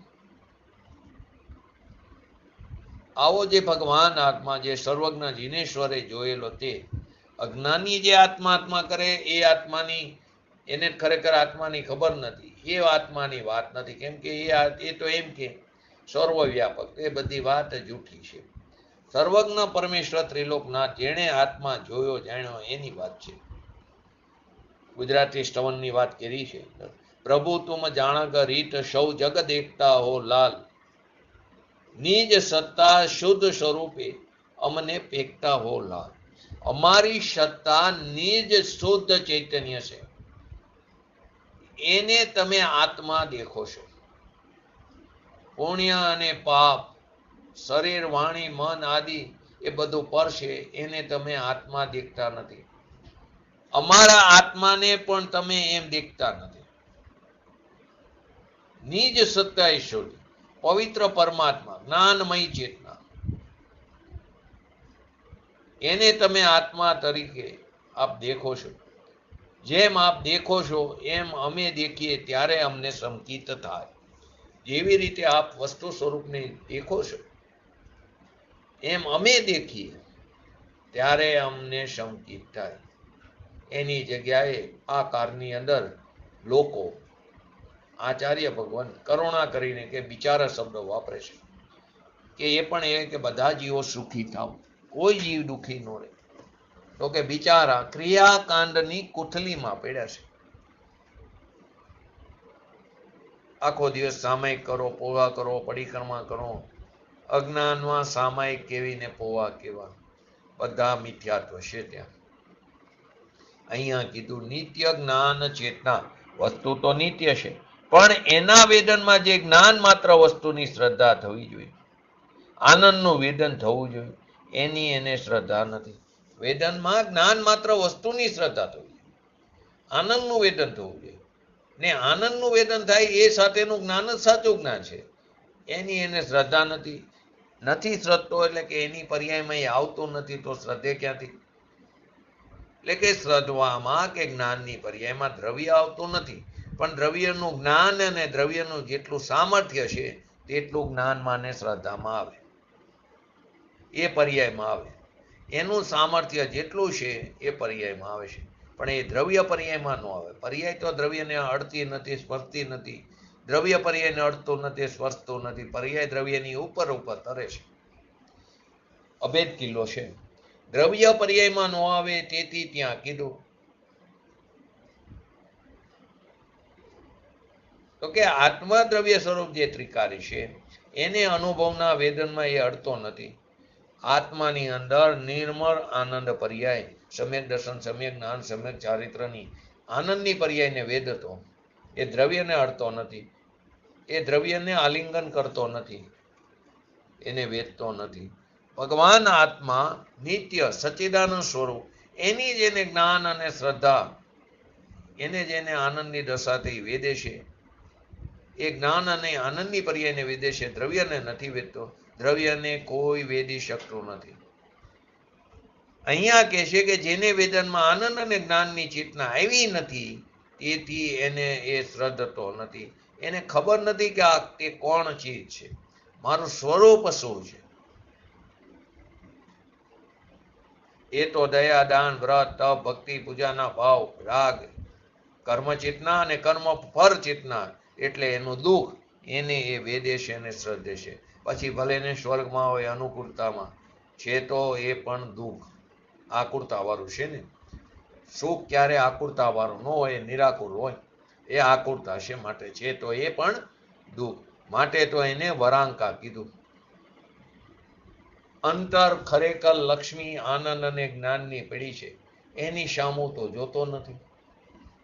આવો જે ભગવાન આત્મા જે સર્વજ્ઞ જીનેશ્વરે જોયેલો, તે અજ્ઞાની જે આત્મા કરે, એ આત્માની, એને ખરેખર આત્માની ખબર નથી. એ આત્માની વાત નથી. કેમ કે એ તો એમ કે સર્વવ્યાપક. એ બધી વાત જૂઠી છે. સર્વજ્ઞ પરમેશ્વર ત્રિલોકનાથ, જેણે આત્મા જોયો જાણ્યો, એની વાત છે. ગુજરાતી સ્તવનની વાત કરી છે, પ્રભુ તુમ જાણગ રીત સૌ જગ દેખતા હો લાલ, નિજ સત્તા શુદ્ધ સ્વરૂપે અમને પેકતા હો લાલ. અમારી સત્તા નિજ શુદ્ધ ચૈતન્ય છે, એને તમે આત્મા દેખો છો. પુણ્ય અને પાપ, શરીર, વાણી, મન આદિ એ બધું પર છે, એને તમે આત્મા દેખતા નથી. અમારા આત્માને પણ તમે એમ દેખતા નથી. નિજ સત્તા ઈશ્વરી, પવિત્ર પરમાત્મા, જ્ઞાનમય ચેતના, એને તમે આત્મા તરીકે આપ દેખો છો. જેમ આપ દેખો છો એમ અમે દેખીએ ત્યારે અમને સંકિત થાય. જેવી રીતે આપ વસ્તુ સ્વરૂપને દેખો છો, એમ અમે દેખીએ ત્યારે અમને સંકિત થાય. એની જગ્યાએ આ કાળની અંદર લોકો આચાર્ય ભગવાન કરુણા કરીને કે બિચારા શબ્દ વાપરે છે, કે એ પણ એ કે બધા જીવો સુખી થાવ, કોઈ જીવ દુઃખી ન રહે. તો કે બિચારા ક્રિયાકાંડની કુથલીમાં પડ્યા છે. આખો દિવસ સામાયિક કરો, પોવા કરો, પરિક્રમા કરો. અજ્ઞાનમાં સામાયિક કેવીને પોવા કેવા, બધા મિથ્યાત્વ છે ત્યાં. અહીંયા કીધું નિત્ય જ્ઞાન ચેતના. વસ્તુ તો નિત્ય છે, પણ એના વેદનમાં જે જ્ઞાન માત્ર વસ્તુની શ્રદ્ધા થવી જોઈએ, આનંદનું વેદન થવું જોઈએ, એની એને શ્રદ્ધા નથી. વેદનમાં જ્ઞાન માત્ર વસ્તુની શ્રદ્ધા થવી જોઈએ, આનંદનું વેદન થવું જોઈએ. ને આનંદનું વેદન થાય એ સાથેનું જ્ઞાન જ સાચું જ્ઞાન છે. એની એને શ્રદ્ધા નથી. નથી શ્રદ્ધો એટલે કે એની પર્યાયમાં એ આવતું નથી, તો શ્રદ્ધે ક્યાંથી? એટલે કે શ્રદ્ધવામાં કે જ્ઞાનની પર્યાયમાં દ્રવ્ય આવતું નથી, પણ દ્રવ્યનું જ્ઞાન અને દ્રવ્યનું જેટલું સામર્થ્ય છે તેટલું જ્ઞાનમાં ને શ્રદ્ધામાં આવે, એ પર્યાયમાં આવે. એનું સામર્થ્ય જેટલું છે એ પર્યાયમાં આવે છે, પણ એ દ્રવ્ય પર્યાયમાં ન આવે. પર્યાય તો દ્રવ્યને અડતી નથી, સ્પર્શતી નથી. દ્રવ્ય પર્યાયને અડતું નથી, સ્પર્શતું નથી. પર્યાય દ્રવ્યની ઉપર ઉપર તરે છે. અભેદ કિલ્લો છે. દ્રવ્ય પર્યાયમાં ન આવે તેથી ત્યાં કીધું તો કે આત્મા દ્રવ્ય સ્વરૂપ જે ત્રિકારી છે એને અનુભવના વેદનમાં એ અડતો નથી. આત્માની અંદર નિર્મળ આનંદ પર્યાય, સમ્યક દર્શન, સમ્યક જ્ઞાન, સમ્યક ચારિત્રની આનંદની પર્યાયને વેદતો એ દ્રવ્યને અડતો નથી. એ દ્રવ્યને આલિંગન કરતો નથી, એને વેદતો નથી. ભગવાન આત્મા નિત્ય સચ્ચિદાનંદ સ્વરૂપ, એની જેને જ્ઞાન અને શ્રદ્ધા, એને જેને આનંદની દશાથી વેદે છે, એ જ્ઞાન અને આનંદની પર્યાયને વેદે છે, દ્રવ્યને નથી વેદતો. દ્રવ્યને કોઈ વેદી શકતું નથી. અહીંયા કહે છે કે જેને વેદનમાં આનંદ અને જ્ઞાનની ચેતના આવી નથી, તેથી એને એ શ્રદ્ધતો નથી. એને ખબર નથી કે આ તે કોણ ચીજ છે, મારું સ્વરૂપ શું છે. એ તો દયા, દાન, વ્રત, તપ, ભક્તિ, પૂજાના ભાવ, રાગ, કર્મ ચેતના અને કર્મ ફળ ચેતના, એટલે એનું દુઃખ, એને એ વેદે છે અને શ્રદ્ધે છે. પછી ભલે ને સ્વર્ગમાં હોય, અનુકૂળતામાં છે, તો એ પણ દુઃખ આકુરતા વાળું છે ને. સુખ ક્યારે આકુરતા વાળું ન હોય, નિરાકુર હોય. એ આકુરતા છે, માટે છે તો એ પણ દુઃખ. માટે તો એને વરાંકા કીધું. અંતર ખરેખર લક્ષ્મી આનંદ અને જ્ઞાનની પડી છે, એની સામું તો જોતો નથી.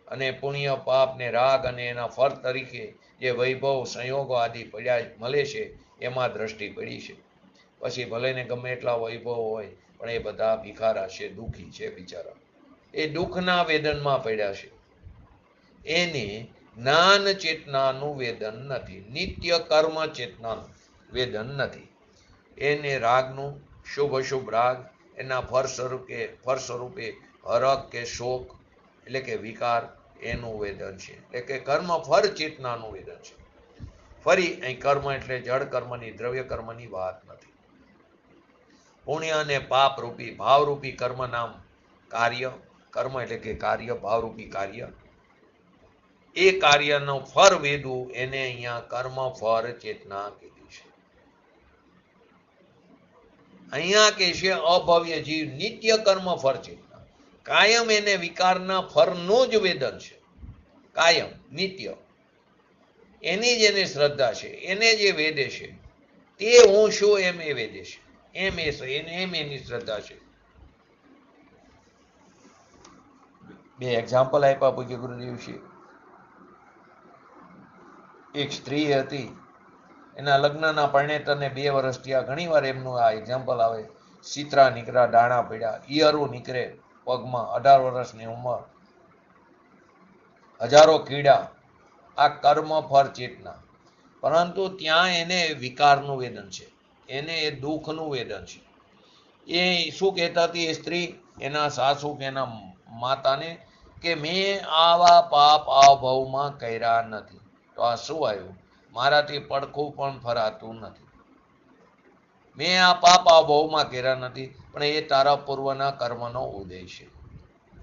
અને પુણ્ય, પાપ ને રાગ અને એના ફળ તરીકે જે વૈભવ, સંયોગો આદિ પડ્યા મળે છે, એમાં દ્રષ્ટિ પડી છે. પછી ભલે ને ગમે એટલા વૈભવ હોય, પણ એ બધા ભિખારા છે, દુઃખી છે બિચારા. એ દુઃખના વેદનમાં પડ્યા છે. એને જ્ઞાન ચેતનાનું વેદન નથી, નિત્ય કર્મ ચેતનાનું વેદન નથી. એને રાગનું, શુભ અશુભ રાગ, એના ફળ સ્વરૂપે હરક કે શોક એટલે કે વિકાર, એનું વેદન છે. એટલે કે કર્મ ફળ ચેતનાનું વેદન છે. ફરી અહીં કર્મ એટલે જળ કર્મની, દ્રવ્ય કર્મની વાત નથી. પુણ્ય અને પાપ રૂપી, ભાવરૂપી કર્મ નામ કાર્ય, કર્મ એટલે કે કાર્ય, ભાવરૂપી કાર્ય, એ કાર્યનું ફળ વેદવું, એને અહીંયા કર્મ ફળ ચેતના કીધી છે. અહીંયા કે છે અભવ્ય જીવ નિત્ય કર્મ ફળ ચેતના, કાયમ એને વિકારના ફળનું જ વેદન છે. કાયમ નિત્ય એની જેને શ્રદ્ધા છે, એને જે વેદે છે, તે હું શું એમ એ વેદે છે, એમ એની શ્રદ્ધા છે. બે એક્ઝામ્પલ આપ્યા પૂજ્ય ગુરુદેવ છે. એક સ્ત્રી હતી, એના લગ્નના પરણેતરને 2 વર્ષ થયા. ઘણી વાર એમનું આ એક્ઝામ્પલ આવે. સીતરા નીકળ્યા, દાણા પડ્યા, ઈયરું નીકળે પગમાં, 18 વર્ષની ઉંમર, હજારો કીડા. આ કર્મ ફળ ચેતના. પરંતુ ત્યાં એને વિકારનું વેદન છે, એને એ દુઃખનું વેદન છે. એ શું કહેતા હતી એ સ્ત્રી એના સાસુ કે એના માતાને કે મેં આવા પાપ આ ભવમાં કર્યા નથી. તો આ શું આવ્યું? મારાથી પડખું પણ ફરાતું નથી. મેં આ પાપ આ ભવમાં કર્યા નથી, પણ એ તારા પૂર્વના કર્મનો ઉદય છે.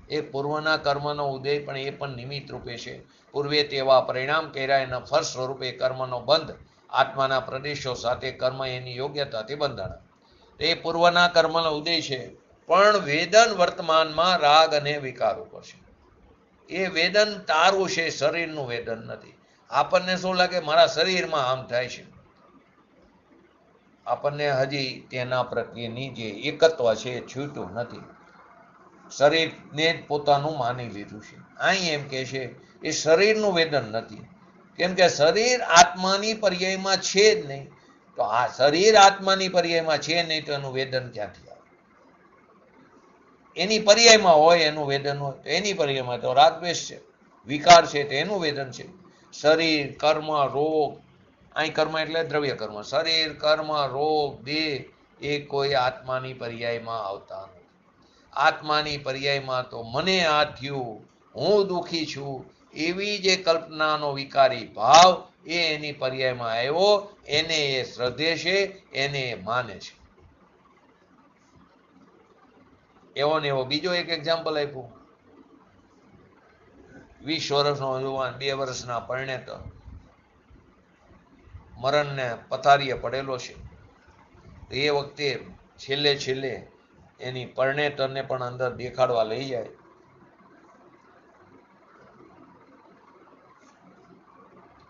એ પૂર્વના કર્મનો ઉદય, પણ એ પણ નિમિત્ત રૂપે છે. પૂર્વે તેવા પરિણામ કર્યા, એના ફળ સ્વરૂપે કર્મનો બંધ આત્માના પ્રદેશો સાથે કર્મ એની યોગ્યતાથી બંધાણા. એ પૂર્વના કર્મનો ઉદય છે, પણ વેદન વર્તમાનમાં રાગ અને વિકાર ઉપર છે. એ વેદન તારું છે, શરીરનું વેદન નથી. આપણને શું લાગે મારા શરીરમાં આમ થાય છે, આપણને હજી તેના પ્રત્યેની જે એકત્વ છે એ છૂટ્યું નથી. શરીરને જ પોતાનું માની લીધું છે. અહીં એમ કે છે એ શરીરનું વેદન નથી, કેમ કે શરીર આત્માની પર્યાયમાં છે જ નહીં. તો આ શરીર આત્માની પર્યાયમાં છે નહીં, તો એનું વેદન ક્યાંથી આવે? એની પર્યાયમાં હોય એનું વેદન હોય, તો એની પર્યાયમાં તો રાગ દ્વેષ છે, વિકાર છે, તો એનું વેદન છે. શરીર, કર્મ, રોગ, અહીં કર્મ એટલે દ્રવ્ય કર્મ, શરીર, કર્મ, રોગ, દેહ, એ કોઈ આત્માની પર્યાયમાં આવતા નથી. આત્માની પર્યાયમાં તો મને આ થયું, હું દુઃખી છું, એવી જે કલ્પનાનો વિકારી ભાવ એ એની પર્યાયમાં આવ્યો, એને એ શ્રદ્ધે છે, એને એ માને છે. એવો ને એવો બીજો એક એક્ઝામ્પલ આપ્યું. 20 વર્ષનો યુવાન 2 વર્ષના પરણેતર મરણને પથારીએ પડેલો છે. એ વખતે છેલ્લે એની પરણેતરને પણ અંદર દેખાડવા લઈ જાય.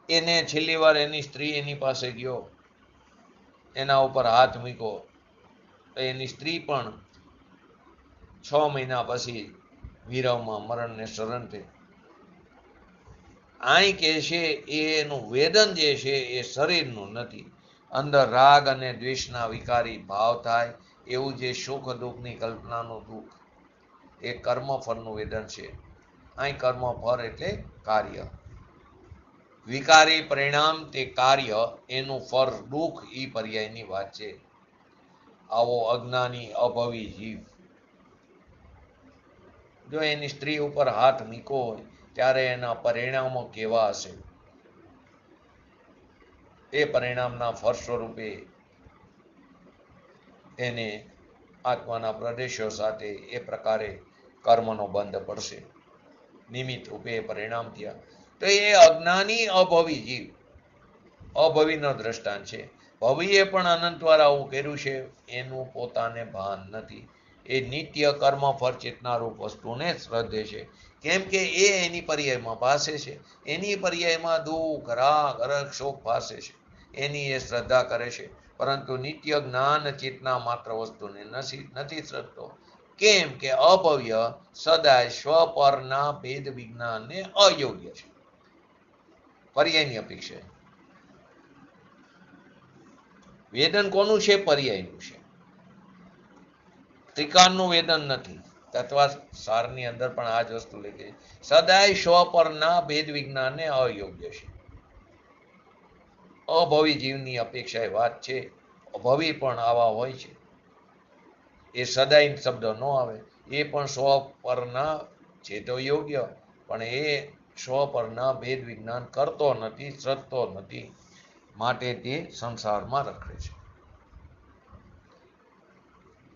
એને છેલ્લી વાર એની સ્ત્રી એની પાસે ગયો, એના ઉપર હાથ મૂક્યો. એની સ્ત્રી પણ 6 મહિના પછી વિરહમાં મરણને શરણ થઈ. અહીં કે છે એનું વેદન જે છે એ શરીરનું નથી, અંદર રાગ અને દ્વેષના વિકારી ભાવ થાય એવું જે સુખ દુઃખની કલ્પનાનું દુઃખ, એ કર્મફળનું વેદન છે. અહીં કર્મફળ એટલે કાર્ય, વિકારી પરિણામ તે કાર્ય, એનું ફળ દુઃખ, એ પર્યાયની વાત છે. આવો અજ્ઞાની અભવી જીવ જો એની સ્ત્રી ઉપર હાથ મૂક્યો હોય ત્યારે એના પરિણામો કેવા હશે? એ પરિણામના ફળ સ્વરૂપે એને આત્માના પ્રદેશો સાથે એ પ્રકારે કર્મનો બંધ પડશે. નિમિત્ત રૂપે પરિણામ થયા. તો એ અજ્ઞાની અભવી જીવ અભવીનો દ્રષ્ટાંત છે. ભવીએ પણ અનંતવાર આવું કર્યું છે, એનું પોતાને ભાન નથી. એ નિત્ય કર્મ ફળ ચેતનારૂપ વસ્તુને શ્રદ્ધે છે, કેમ કે એ એની પર્યાયમાં ભાસે છે. એની પર્યાયમાં દુઃખ રાગ રગ શોક ભાસે છે, એની એ શ્રદ્ધા કરે છે. પરંતુ નિત્ય જ્ઞાન ચેતના માત્ર વસ્તુને નથી શ્રદ્ધતો. કેમ કે અભવ્ય સદાય સ્વપરના ભેદ વિજ્ઞાનને અયોગ્ય છે. પર્યાયની અપેક્ષા વેદન કોનું છે? પર્યાયનું છે. ત્રિકાળનું વેદન નથી. તત્વસારની અંદર પણ આ જ વસ્તુ લખી, સદાય સ્વપરના ભેદ વિજ્ઞાનને અયોગ્ય છે. અભવી જીવની અપેક્ષા એ વાત છે. અભવી પણ આવા હોય છે. એ સદાય શબ્દ ન આવે, એ પણ સ્વપરના છે તો યોગ્ય, પણ એ સ્વપરના ભેદ વિજ્ઞાન કરતો નથી, શ્રદ્ધતો નથી, માટે તે સંસારમાં રખડે છે.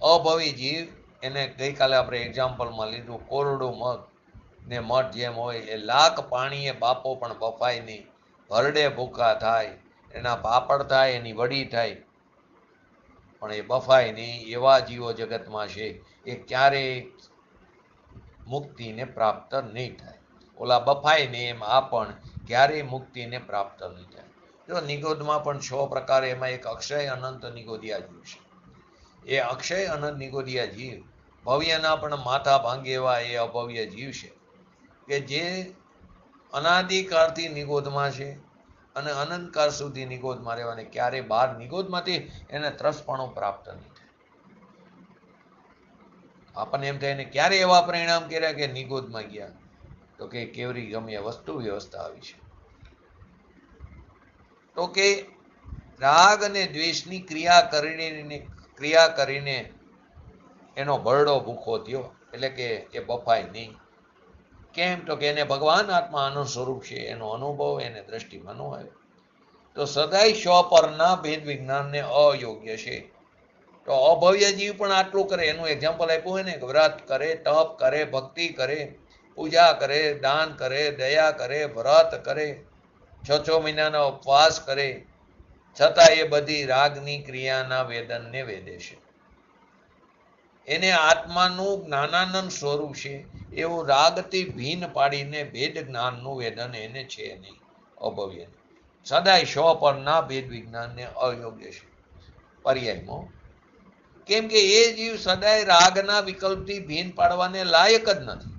અભવી જીવ, એને ગઈકાલે આપણે એક્ઝામ્પલમાં લીધું, કોરડું મગ ને મઠ જેમ હોય. એ લાખ પાણીએ બાપો પણ બફાય નહીં, ભરડે ભૂકા થાય, એના પાપડ થાય, એની વડી થાય, પણ એ બફાય નહીં. એવા જીવો જગતમાં છે. એ ક્યારેય મુક્તિને પ્રાપ્ત નહીં થાય. ઓલા બફાય નહીં એમ આ પણ ક્યારેય મુક્તિને પ્રાપ્ત નહીં થાય. જો નિગોદમાં પણ 6 પ્રકાર, એમાં એક અક્ષય અનંત નિગોદિયા જીવ છે. એ અક્ષય અનંત નિગોદિયા જીવ ભવ્યના પણ માથા ભાંગે એવા એ અભવ્ય જીવ છે, કે જે અનાદિકાળથી નિગોદમાં છે અને અનંતકાળ સુધી નિગોદમાં રહેવાને ક્યારે બહાર નિગોદમાંથી એને ત્રસપણું પ્રાપ્ત નહીં થાય. આપણને એમ થાય એને ક્યારે એવા પરિણામ કર્યા કે નિગોદમાં ગયા, તો કે કેવરી ગમે વસ્તુ વ્યવસ્થા આવી છે. તો કે રાગ અને દ્વેષની ક્રિયા કરીને એનો ભરડો ભૂખો થયો, એટલે કે એ બફાય નહીં. કેમ? તો કે એને ભગવાન આત્મા આનંદ સ્વરૂપ છે, એનો અનુભવ એને દ્રષ્ટિમાં ન આવ્યો. તો સદાય સ્વપરના ભેદ વિજ્ઞાનને અયોગ્ય છે. તો અભવ્ય જીવ પણ આટલું કરે. એનું એક્ઝામ્પલ આપ્યું હોય ને, વ્રત કરે, તપ કરે, ભક્તિ કરે, પૂજા કરે, દાન કરે, દયા કરે, વ્રત કરે, 6 મહિનાનો ઉપવાસ કરે, છતાં એ બધી રાગની ક્રિયાના વેદનને વેદે છે. એને આત્માનું જ્ઞાનાનંદ સ્વરૂપ છે એવું રાગથી ભીન પાડીને ભેદ જ્ઞાનનું વેદન એને છે નહીં. અભવ્ય સદાય સ્વપરના ભેદ વિજ્ઞાનને અયોગ્ય છે. પર્યાયમાં કેમ કે એ જીવ સદાય રાગના વિકલ્પથી ભીન પાડવાને લાયક જ નથી.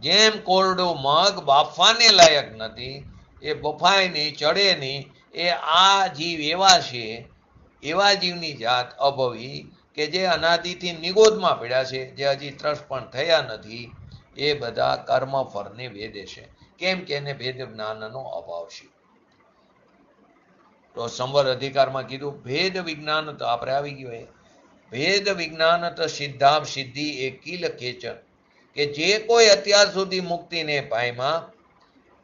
જેમ કોરડું મગ બાફવાને લાયક નથી, એ બફાય નહીં, ચડે નહીં, એ આ જીવ એવા છે. એવા જીવની જાત અભવી કે જે અનાદિથી નિગોદમાં પડ્યા છે, જે હજી ત્રસ પણ થયા નથી, એ બધા કર્મફળને વેદે છે. કેમ કે એને ભેદ જ્ઞાનનો અભાવ છે. તો સંવર અધિકારમાં કીધું ભેદ વિજ્ઞાન તો આપણે આવી ગયો. ભેદ વિજ્ઞાન તો સિદ્ધામ સિદ્ધિ એકીલ કેચન, કે જે કોઈ અત્યાર સુધી મુક્તિને પામ્યા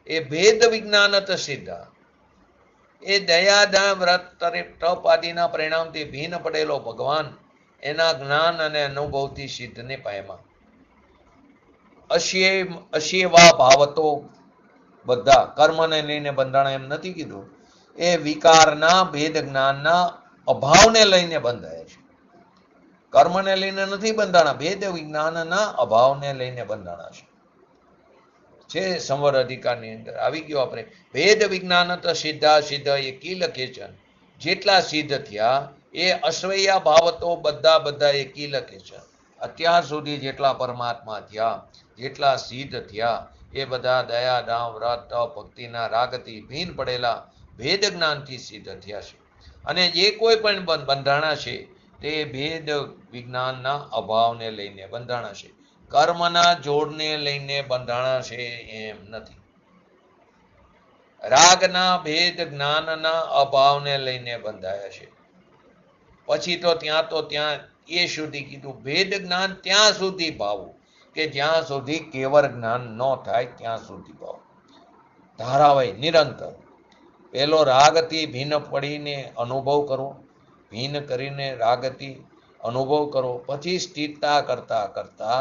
એ ભેદ વિજ્ઞાન તો સિદ્ધા, એ દયા દાન વ્રત તપ આદિના પરિણામથી ભીન પડેલો ભગવાન એના જ્ઞાન અને અનુભવથી સિદ્ધને પામ્યા. અશ્યેવા ભાવતો બધા કર્મને લઈને બંધાણા એમ નથી કીધું. એ વિકારના ભેદ જ્ઞાનના અભાવને લઈને બંધાય છે. કર્મને લઈને નથી બંધાણા, ભેદ વિજ્ઞાનના અભાવને લઈને બંધાણા છે. સંવર અધિકારની અંદર આવી ગયો. આપણે ભેદ વિજ્ઞાન તો સિદ્ધા સિદ્ધ એ કી લખે છે. જેટલા સિદ્ધ થયા એ અશ્વયા ભાવતો બધા એકી લખે છે. અત્યાર સુધી જેટલા પરમાત્મા થયા, જેટલા સિદ્ધ થયા એ બધા દયા દામ વ્રત તપ ભક્તિના રાગથી ભીન પડેલા ભેદ જ્ઞાનથી સિદ્ધ થયા છે. અને જે કોઈ પણ બંધાણા છે તે ભેદ વિજ્ઞાનના અભાવને લઈને બંધાણા છે. કર્મના જોડને લઈને બંધાણા છે એમ નથી. રાગના ભેદ જ્ઞાનના અભાવને લઈને બંધાયા છે. પછી તો ત્યાં એ સુધી કીધું ભેદ જ્ઞાન ત્યાં સુધી ભાવવું કે જ્યાં સુધી કેવળ જ્ઞાન ન થાય ત્યાં સુધી ભાવ ધારાવાય નિરંતર. પેલો રાગથી ભીન પડીને અનુભવ કરો, ભીન કરીને રાગથી અનુભવ કરો, પછી સ્થિરતા કરતા કરતા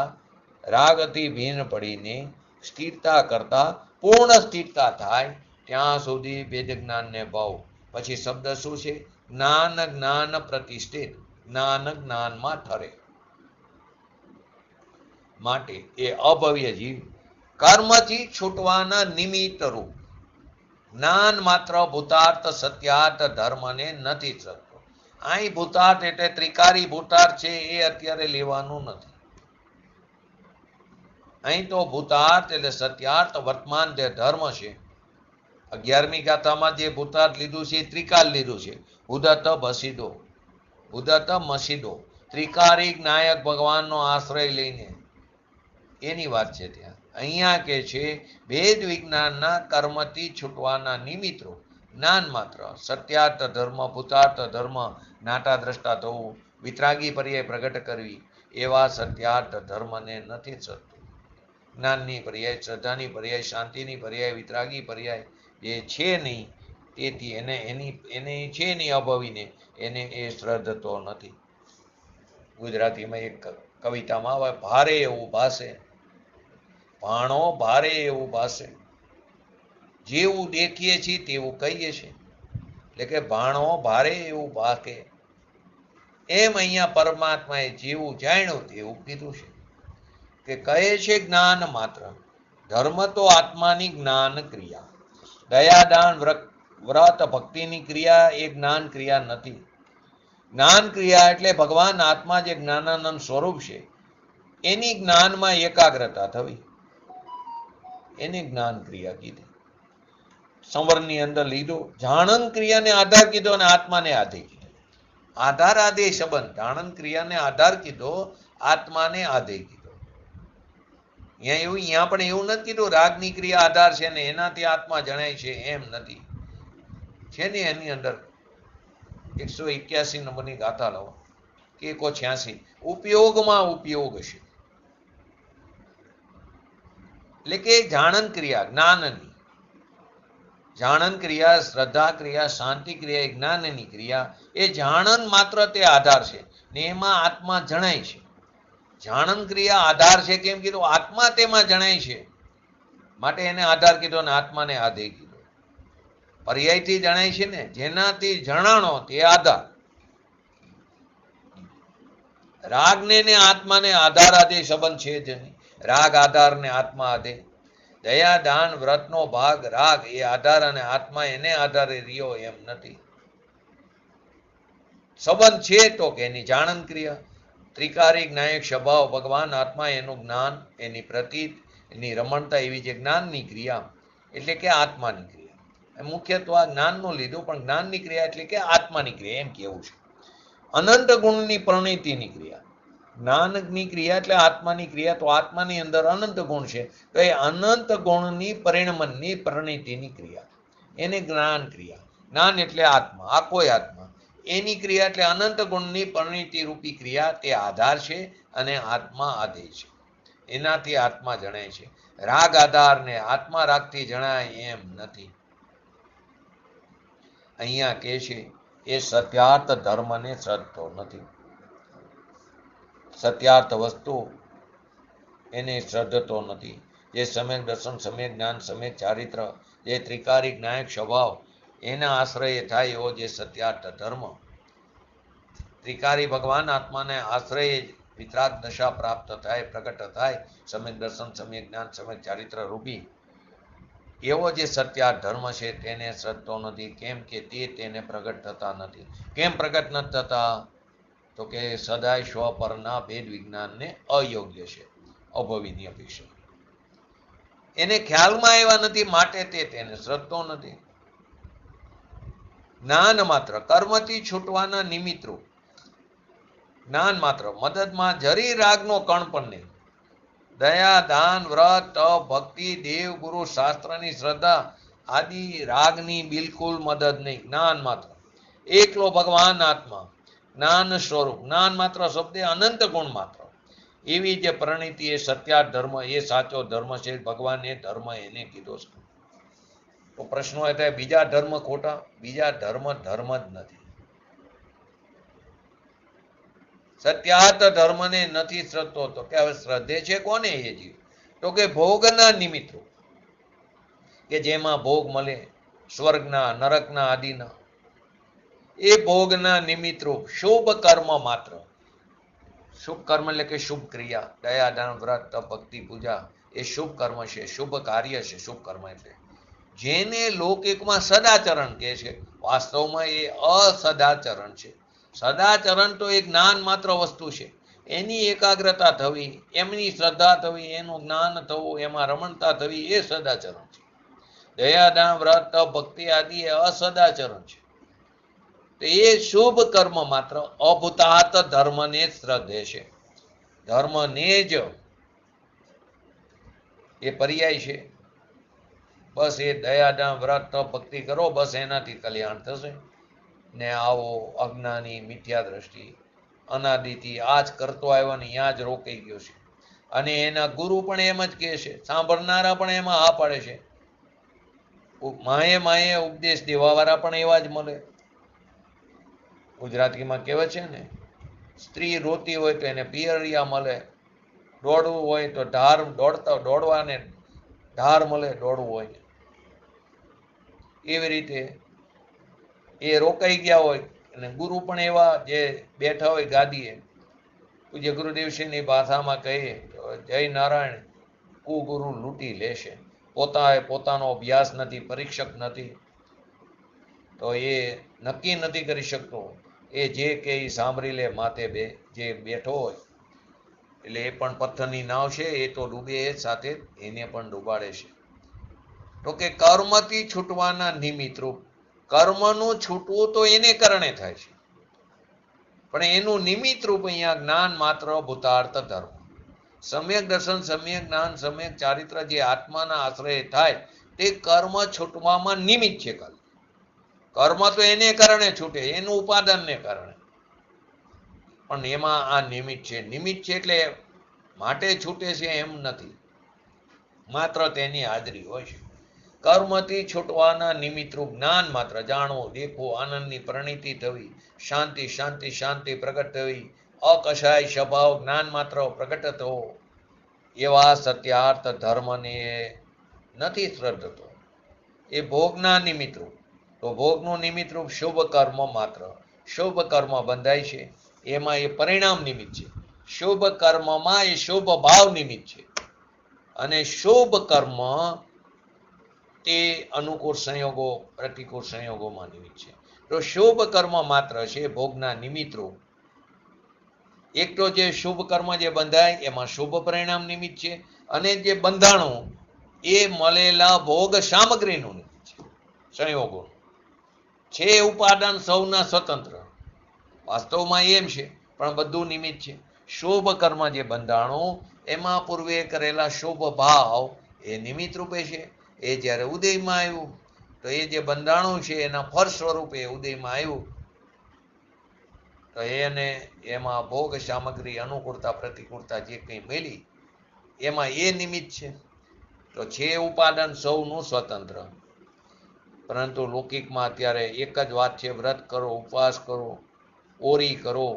રાગથી ભીન પડીને સ્થિરતા કરતા પૂર્ણ સ્થિરતા થાય ત્યાં સુધી ભેદ જ્ઞાનને ભાવ. પછી શબ્દ શું છે? જ્ઞાન પ્રતિષ્ઠિત, જ્ઞાનમાં ઠરે. માટે એ અભવ્ય જીવ કર્મથી છૂટવાના નિમિત્ત રૂપ જ્ઞાન માત્ર ભૂતાર્થ સત્યાર્થ ધર્મને નથી શકતો. અહીં ભૂતાર્થ એટલે ત્રિકારી ભૂતાર્થ છે એ અત્યારે લેવાનું નથી. અહીં તો ભૂતાર્થ એટલે સત્યાર્થ વર્તમાન જે ધર્મ છે. 11મી ગાથામાં જે ભૂતાર્થ લીધું છે એ ત્રિકાલ લીધું છે. ઉદત ભસીદો, ઉદત મસીદો, ત્રિકારી નાયક ભગવાનનો આશ્રય લઈને એની વાત છે. ત્યાં અહીંયા કે છે ભેદ વિજ્ઞાનના કર્મથી છૂટવાના નિમિત્રો જ્ઞાન માત્ર સત્યાર્થ ધર્મ, ભૂતાર્થ ધર્મ, જ્ઞાતા દ્રષ્ટા થવું, વિતરાગી પર્યાય પ્રગટ કરવી એવા સત્યાર્થ ધર્મને નથી શકતું. જ્ઞાનની પર્યાય, શ્રદ્ધાની પર્યાય, શાંતિની પર્યાય, વિતરાગી પર્યાય જે છે નહીં, તેથી એને છે નહીં અભવીને એને એ શ્રદ્ધતો નથી. ગુજરાતીમાં એક કવિતામાં આવે, ભારે એવું ભાસે, ભાણો ભારે એવું ભાસે, જેવું દેખીએ છીએ તેવું કહીએ છીએ. એટલે કે ભાણો ભારે એવું ભાકે. એમ અહીંયા પરમાત્માએ જેવું જાણ્યું તેવું કીધું છે. કે કહે છે જ્ઞાન માત્ર, ધર્મ તો આત્માની જ્ઞાન ક્રિયા. દયાદાન વ્રત ભક્તિની ક્રિયા એ જ્ઞાન ક્રિયા નથી. જ્ઞાન ક્રિયા એટલે ભગવાન આત્મા જે જ્ઞાનાનંદ સ્વરૂપ છે એની જ્ઞાનમાં એકાગ્રતા થવી, એની જ્ઞાન ક્રિયા કીધી. સંવરની અંદર લીધો જાણન ક્રિયાને આધાર કીધો અને આત્માને આધે કીધો. આધાર આધે સંબંધ, જાણન ક્રિયાને આધાર કીધો, આત્માને આધે કીધો. અહીંયા પણ એવું નથી કીધું રાગની ક્રિયા આધાર છે ને એનાથી આત્મા જણાય છે, એમ નથી. છે ને એની અંદર 181 નંબરની ગાથા લો કે 186 ઉપયોગમાં ઉપયોગ છે. એટલે કે જાણન ક્રિયા જ્ઞાનની, જાણન ક્રિયા, શ્રદ્ધા ક્રિયા, શાંતિ ક્રિયા, જ્ઞાનની ક્રિયા એ જાણન માત્ર તે આધાર છે ને એમાં આત્મા જણાય છે. જાણન ક્રિયા આધાર છે કેમ કીધું? આત્મા તેમાં જણાય છે માટે એને આધાર કીધો ને આત્માને આધે કીધો. પર્યાયથી જણાય છે ને, જેનાથી જણાણો તે આધાર. રાગને ને આત્માને આધાર આધે સંબંધ છે જ નહીં. રાગ આધાર ને આત્મા આધે. દયા દાન વ્રતનો ભાગ રાગ એ આધાર અને આત્મા એને આધારે રહ્યો એમ નથી. સંબંધ છે તો કે એની જાણન ક્રિયા, ત્રિકારી જ્ઞાયક સ્વભાવ, ભગવાન આત્મા, એનું જ્ઞાન, એની પ્રતીત, એની રમણતા, એવી જે જ્ઞાનની ક્રિયા એટલે કે આત્માની ક્રિયા. મુખ્યત્વે આ જ્ઞાનનું લીધું, પણ જ્ઞાનની ક્રિયા એટલે કે આત્માની ક્રિયા એમ કેવું છે. અનંત ગુણની પરિણીતિની ક્રિયા, જ્ઞાનની ક્રિયા એટલે આત્માની ક્રિયા. તો આત્માની અંદર અનંત ગુણ છે તો એ અનંત ગુણની પરિણમનની પરિણીતિની ક્રિયા એને જ્ઞાન ક્રિયા. જ્ઞાન એટલે આત્મા, આ કોઈ આત્મા, એની ક્રિયા એટલે અનંત ગુણની પરિણીતિ રૂપી ક્રિયા તે આધાર છે અને આત્મા આધે છે. એનાથી આત્મા જણાય છે. રાગ આધાર ને આત્મા રાગથી જણાય એમ નથી. અહીંયા કે છે એ સત્યાર્થ ધર્મને શ્રદ્ધતો નથી. સત્યાર્થ વસ્તુ એને શ્રદ્ધતો નથી. જે સમ્યક દર્શન, સમ્યક જ્ઞાન, સમ્યક ચારિત્ર, જે ત્રિકારિક નાયક સ્વભાવ એના આશ્રય થાય એવો જે સત્યાર્થ ધર્મ, ત્રિકારી ભગવાન આત્માને આશ્રય વિતરાગ દશા પ્રાપ્ત થાય, પ્રગટ થાય, સમ્યક દર્શન, સમ્યક જ્ઞાન, સમ્યક ચારિત્ર રૂપી એવો જે સત્યાર્થ ધર્મ છે તેને શ્રદ્ધતો નથી. કેમ કે તેને પ્રગટ થતા નથી. કેમ પ્રગટ નથી થતા? તો કે સદાય સ્વ પરના ભેદ વિજ્ઞાનને અયોગ્ય છે, અભવિની અપેક્ષા એને ખ્યાલમાં આવ્યા નથી, માટે તેને શ્રદ્ધતો નથી. જ્ઞાન માત્ર કર્મથી છૂટવાના નિમિત્તરૂપ જ્ઞાન માત્ર, મદદમાં જરી રાગનો કણ પણ નહીં. દયા, દાન, વ્રત, તપ, ભક્તિ, દેવ, ગુરુ, શાસ્ત્રની શ્રદ્ધા આદિ રાગની બિલકુલ મદદ નહીં. જ્ઞાન માત્ર, એકલો ભગવાન આત્મા, જ્ઞાન સ્વરૂપ. જ્ઞાન માત્ર શબ્દે અનંત ગુણ માત્ર. એવી જે પરિણીતિ એ સત્યાર્થ ધર્મ, એ સાચો ધર્મ છે. ભગવાને ધર્મ એને કીધો છે. તો પ્રશ્નો એ થાય બીજા ધર્મ ખોટા? બીજા ધર્મ ધર્મ જ નથી. સત્યાર્થ ધર્મને નથી શ્રદ્ધતો. તો કે હવે શ્રદ્ધે છે કોને એ જીવ? તો કે ભોગના નિમિત્તો, કે જેમાં ભોગ મળે, સ્વર્ગના, નરકના, આદિના, એ ભોગના નિમિત્તરૂપ શુભ કર્મ માત્ર. શુભ કર્મ એટલે કે શુભ ક્રિયા, દયા, દાન, વ્રત, તપ, ભક્તિ, પૂજા એ શુભ કર્મ છે, શુભ કાર્ય છે. શુભ કર્મ એટલે જેને લૌકિકમાં સદાચરણ કહે છે, વાસ્તવમાં એ અસદાચરણ છે. સદાચરણ તો એક જ્ઞાન માત્ર વસ્તુ છે. એની એકાગ્રતા થવી, એમની શ્રદ્ધા થવી, એનું જ્ઞાન થવું, એમાં રમણતા થવી, એ સદાચરણ છે. દયા, દાન, વ્રત, તપ, ભક્તિ આદિ એ અસદાચરણ છે. તો એ શુભ કર્મ માત્ર અભૂતાત ધર્મને જ શ્રદ્ધે છે. ધર્મને જ એ પર્યાય છે. બસ એ દયા, દાન, વ્રત, તપ, ભક્તિ કરો, બસ એનાથી કલ્યાણ થશે. ને આવો અજ્ઞાની મિથ્યા દ્રષ્ટિ અનાદિથી આ જ કરતો આવ્યો ને ત્યાં જ રોકાઈ ગયો છે. અને એના ગુરુ પણ એમ જ કહે છે, સાંભળનારા પણ એમાં હા પાડે છે. માએ માએ ઉપદેશ દેવાવાળા પણ એવા જ મળે. ગુજરાતીમાં કહેવાય છે ને, સ્ત્રી રોતી હોય તો એને પિયરિયા મળે, દોડવું હોય તો દોડવાને ધાર મળે, દોડવું હોય. એવી રીતે એ રોકાઈ ગયા હોય અને ગુરુ પણ એવા જે બેઠા હોય ગાદીએ, પૂજ્ય ગુરુદેવશ્રીની ભાષામાં કહીએ તો જય નારાયણ કુગુરુ લૂંટી લેશે. પોતાનો અભ્યાસ નથી, પરીક્ષક નથી, તો એ નક્કી નથી કરી શકતો. એ જે કે સાંભળી લે માથે જે બેઠો હોય, એટલે એ પણ પથ્થરની નાવ છે, એ તો ડૂબે સાથે એને પણ ડૂબાડે છે. તો કે કર્મથી છૂટવાના નિમિત્તરૂપ, કર્મનું છૂટવું તો એને કારણે થાય છે, પણ એનું નિમિત્ત રૂપ અહીંયા જ્ઞાન માત્ર ભૂતાર્થ ધર્મ. સમ્યક દર્શન, સમ્યક જ્ઞાન, સમ્યક ચારિત્ર જે આત્માના આશ્રય થાય તે કર્મ છૂટવામાં નિમિત્ત છે. કર્મ તો એને કારણે છૂટે, એનું ઉપાદાનને કારણે, પણ એમાં આ નિમિત્ત છે. નિમિત્ત છે એટલે માટે છૂટે છે એમ નથી, માત્ર તેની હાજરી હોય છે. કર્મથી છૂટવાના નિમિત્તરૂપ જ્ઞાન માત્ર, જાણવું, દેખવું, આનંદની પરિણીતિ થવી, શાંતિ શાંતિ શાંતિ પ્રગટ થવી, અકશાય સ્વભાવ જ્ઞાન માત્ર પ્રગટ થવો, એવા સત્યાર્થ ધર્મને નથી શ્રદ્ધતો. એ ભોગના નિમિત્તરૂપ. તો ભોગનું નિમિત્તરૂપ શુભ કર્મ માત્ર. શુભ કર્મ બંધાય છે, એમાં એ પરિણામ નિમિત્ત છે. શુભ કર્મમાં એ શુભ ભાવ નિમિત્ત છે, અને શુભ કર્મ તે અનુકૂળ સંયોગો, પ્રતિકૂળ સંયોગોમાં નિમિત્ત છે. તો શુભ કર્મ માત્ર છે ભોગના નિમિત્તરૂપ. એક તો જે શુભ કર્મ જે બંધાય એમાં શુભ પરિણામ નિમિત્ત છે, અને જે બંધાણું એ મળેલા ભોગ સામગ્રીનું નિમિત્ત છે, સંયોગોનું છે. ઉપાદાન સૌના સ્વતંત્ર, વાસ્તવમાં એમ છે, પણ બધું નિમિત્ત છે. શુભ કર્મ જે બંધાણું એમાં પૂર્વે કરેલા શુભ ભાવ એ નિમિત્ત રૂપે છે. એ જ્યારે ઉદયમાં આવ્યું તો એ જે બંધાણું છે એના ફળ સ્વરૂપે ઉદયમાં આવ્યું, તો એને એમાં ભોગ સામગ્રી અનુકૂળતા પ્રતિકૂળતા જે કંઈ મેલી એમાં એ નિમિત્ત છે. તો છે ઉપાદાન સૌનું સ્વતંત્ર, પરંતુ લૌકિકમાં અત્યારે એક જ વાત છે, વ્રત કરો, ઉપવાસ કરો, ઓરી કરો,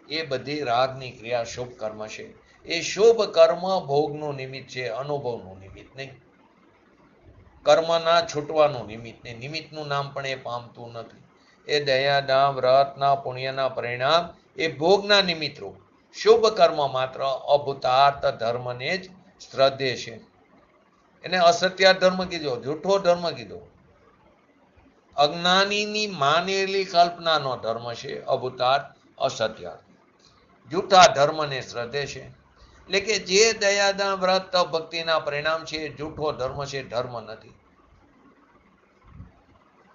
એ બધી રાગની ક્રિયા શુભ કર્મ છે. એ શુભ કર્મ ભોગનું નિમિત્ત છે, અનુભવનું નિમિત્ત નહીં. કર્મના છૂટવાનું નિમિત્ત નહીં. નિમિત્તનું નામ પણ એ પામતું નથી. એ દયા, વ્રતના, પુણ્યના પરિણામ એ ભોગના નિમિત્ત રૂપ. શુભ કર્મ માત્ર અભૂતાર્થ ધર્મને જ શ્રદ્ધે છે. એને અસત્ય ધર્મ કીધો, જૂઠો ધર્મ કીધો. અજ્ઞાનીની માનેલી કલ્પનાનો ધર્મ છે અભૂતાર્થ, અસત્ય. જૂઠા ધર્મને શ્રદ્ધે છે. એટલે કે જે દયાદાન, વ્રત, તપ, ભક્તિના પરિણામ છે એ જૂઠો ધર્મ છે, ધર્મ નથી.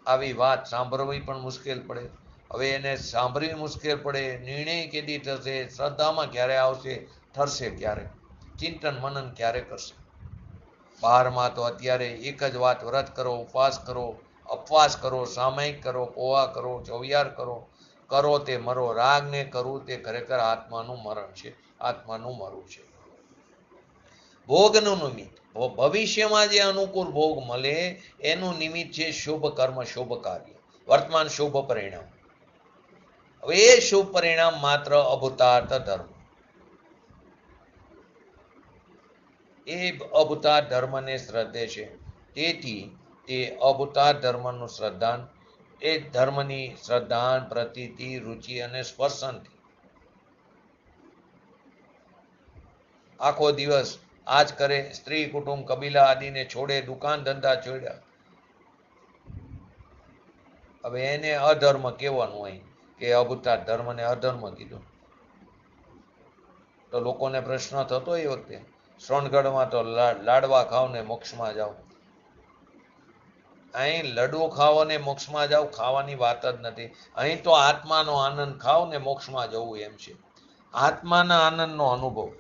આવી વાત સાંભળવી પણ મુશ્કેલ પડે. હવે એને સાંભળવી મુશ્કેલ પડે, નિર્ણય કેદી થશે, શ્રદ્ધામાં ક્યારે આવશે, ઠરશે ક્યારે, ચિંતન મનન ક્યારે કરશે. બહારમાં તો અત્યારે એક જ વાત, વ્રત કરો, ઉપવાસ કરો, અપવાસ કરો, સામયિક કરો, પોવા કરો, ચોવિયાર કરો, કરો તે મરો. રાગને કરવું તે ખરેખર આત્માનું મરણ છે, આત્માનું મરવું છે. ભોગનું નિમિત્ત, ભવિષ્યમાં જે અનુકૂળ ભોગ મળે એનું નિમિત્ત છે શુભ કર્મ, શુભ કાર્ય, વર્તમાન શુભ પરિણામ. હવે એ શુભ પરિણામ માત્ર અભૂતાર્થ ધર્મ, એ અભૂતાર્થ ધર્મને શ્રદ્ધે છે. તેથી તે અભૂતાર્થ ધર્મનું શ્રદ્ધાન, એ ધર્મની શ્રદ્ધાન, પ્રતીતિ, રુચિ અને સ્પર્શનથી આખો દિવસ આજ કરે, સ્ત્રી, કુટુંબ, કબીલા આદિને છોડે, દુકાન ધંધા છોડ્યા. હવે એને અધર્મ કહેવાનું હોય કે અભૂતાર્થ ધર્મને અધર્મ કીધું. તો લોકોને પ્રશ્ન થતો એ વખતે, શ્રવણગઢમાં તો લાડવા ખાવ ને મોક્ષમાં જાઓ. અહીં લડુ ખાઓ ને મોક્ષમાં જાઓ ખાવાની વાત જ નથી. અહીં તો આત્માનો આનંદ ખાઓ ને મોક્ષમાં જવું એમ છે. આત્માના આનંદનો અનુભવ.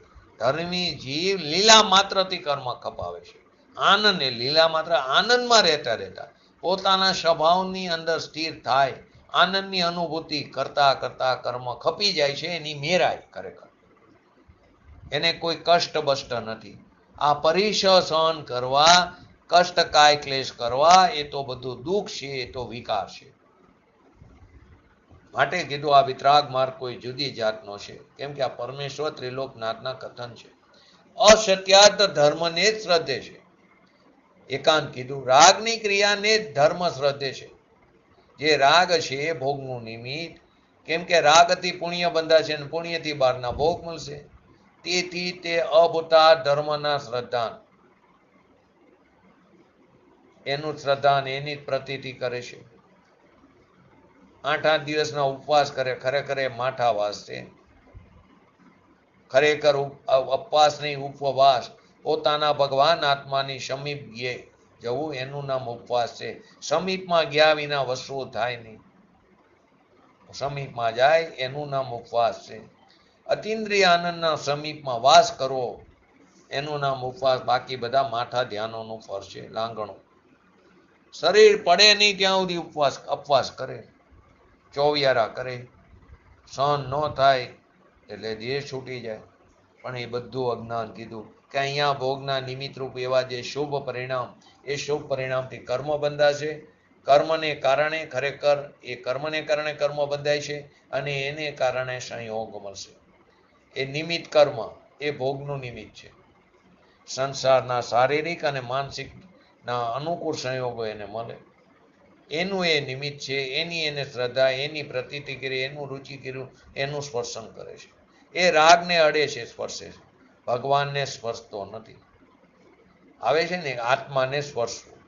ધર્મી જીવ લીલા માત્રથી કર્મ ખપાવે છે. આનંદ એ લીલા માત્ર આનંદમાં રહેતા પોતાના સ્વભાવની અંદર સ્થિર થાય, આનંદની અનુભૂતિ કરતા કરતા કર્મ ખપી જાય છે. એની મેરાય ખરેખર એને કોઈ કષ્ટ બષ્ટ નથી. આ પરિશ સહન કરવા, કષ્ટ કાય ક્લેશ કરવા, એ તો બધું દુઃખ છે, એ તો વિકાર છે. માટે કીધું આ વિતરાગ માર્ગ કોઈ જુદી જાતનો છે, કેમ કે આ પરમેશ્વર ત્રિલોકનાથના કથન છે. અસત્યાર્થ ધર્મને જ શ્રદ્ધે છે. એકાંત કીધું રાગની ક્રિયાને જ ધર્મ શ્રદ્ધે છે. જે રાગ છે એ ભોગનું નિમિત્ત, કેમ કે રાગથી પુણ્ય બંધા છે અને પુણ્યથી બહારના ભોગ મળશે. તેથી તે અભૂતાર્થ ધર્મના શ્રદ્ધાન, એનું શ્રદ્ધાન, એની પ્રતીતિ કરે છે. 8 દિવસના ઉપવાસ કરે, ખરેખર એ માઠાવાસ છે. ખરેખર ઉપવાસ નહીં, ઉપવાસ. પોતાના ભગવાન આત્માની સમીપ જવું એનું નામ ઉપવાસ છે. સમીપમાં ગયા વિના વસ્તુઓ થાય નહીં. સમીપમાં જાય એનું નામ ઉપવાસ છે. અતિન્દ્રિય આનંદના સમીપમાં વાસ કરવો એનું નામ ઉપવાસ. બાકી બધા માઠા ધ્યાનોનું ફળ છે, લાંગણો. શરીર પડે નહીં ત્યાં સુધી ઉપવાસ કરે, ચોવિયારા કરે. સહન ન થાય એટલે દેહ છૂટી જાય. પણ એ બધું અજ્ઞાન કીધું કે અહીંયા ભોગના નિમિત્તરૂપ એવા જે શુભ પરિણામ, એ શુભ પરિણામથી કર્મ બંધાશે. કર્મને કારણે ખરેખર એ કર્મને કારણે કર્મ બંધાય છે અને એને કારણે સંયોગ મળશે. એ નિમિત્ત કર્મ એ ભોગનું નિમિત્ત છે. સંસારના શારીરિક અને માનસિકના અનુકૂળ સંયોગો એને મળે, એનું એ નિમિત્ત છે. એની એને શ્રદ્ધા, એની પ્રતીતિ કરી, એનું રુચિ કર્યું, એનું સ્પર્શન કરે છે. એ રાગને અડે છે, સ્પર્શે છે. ભગવાનને સ્પર્શતો નથી. આવે છે ને આત્માને સ્પર્શવું,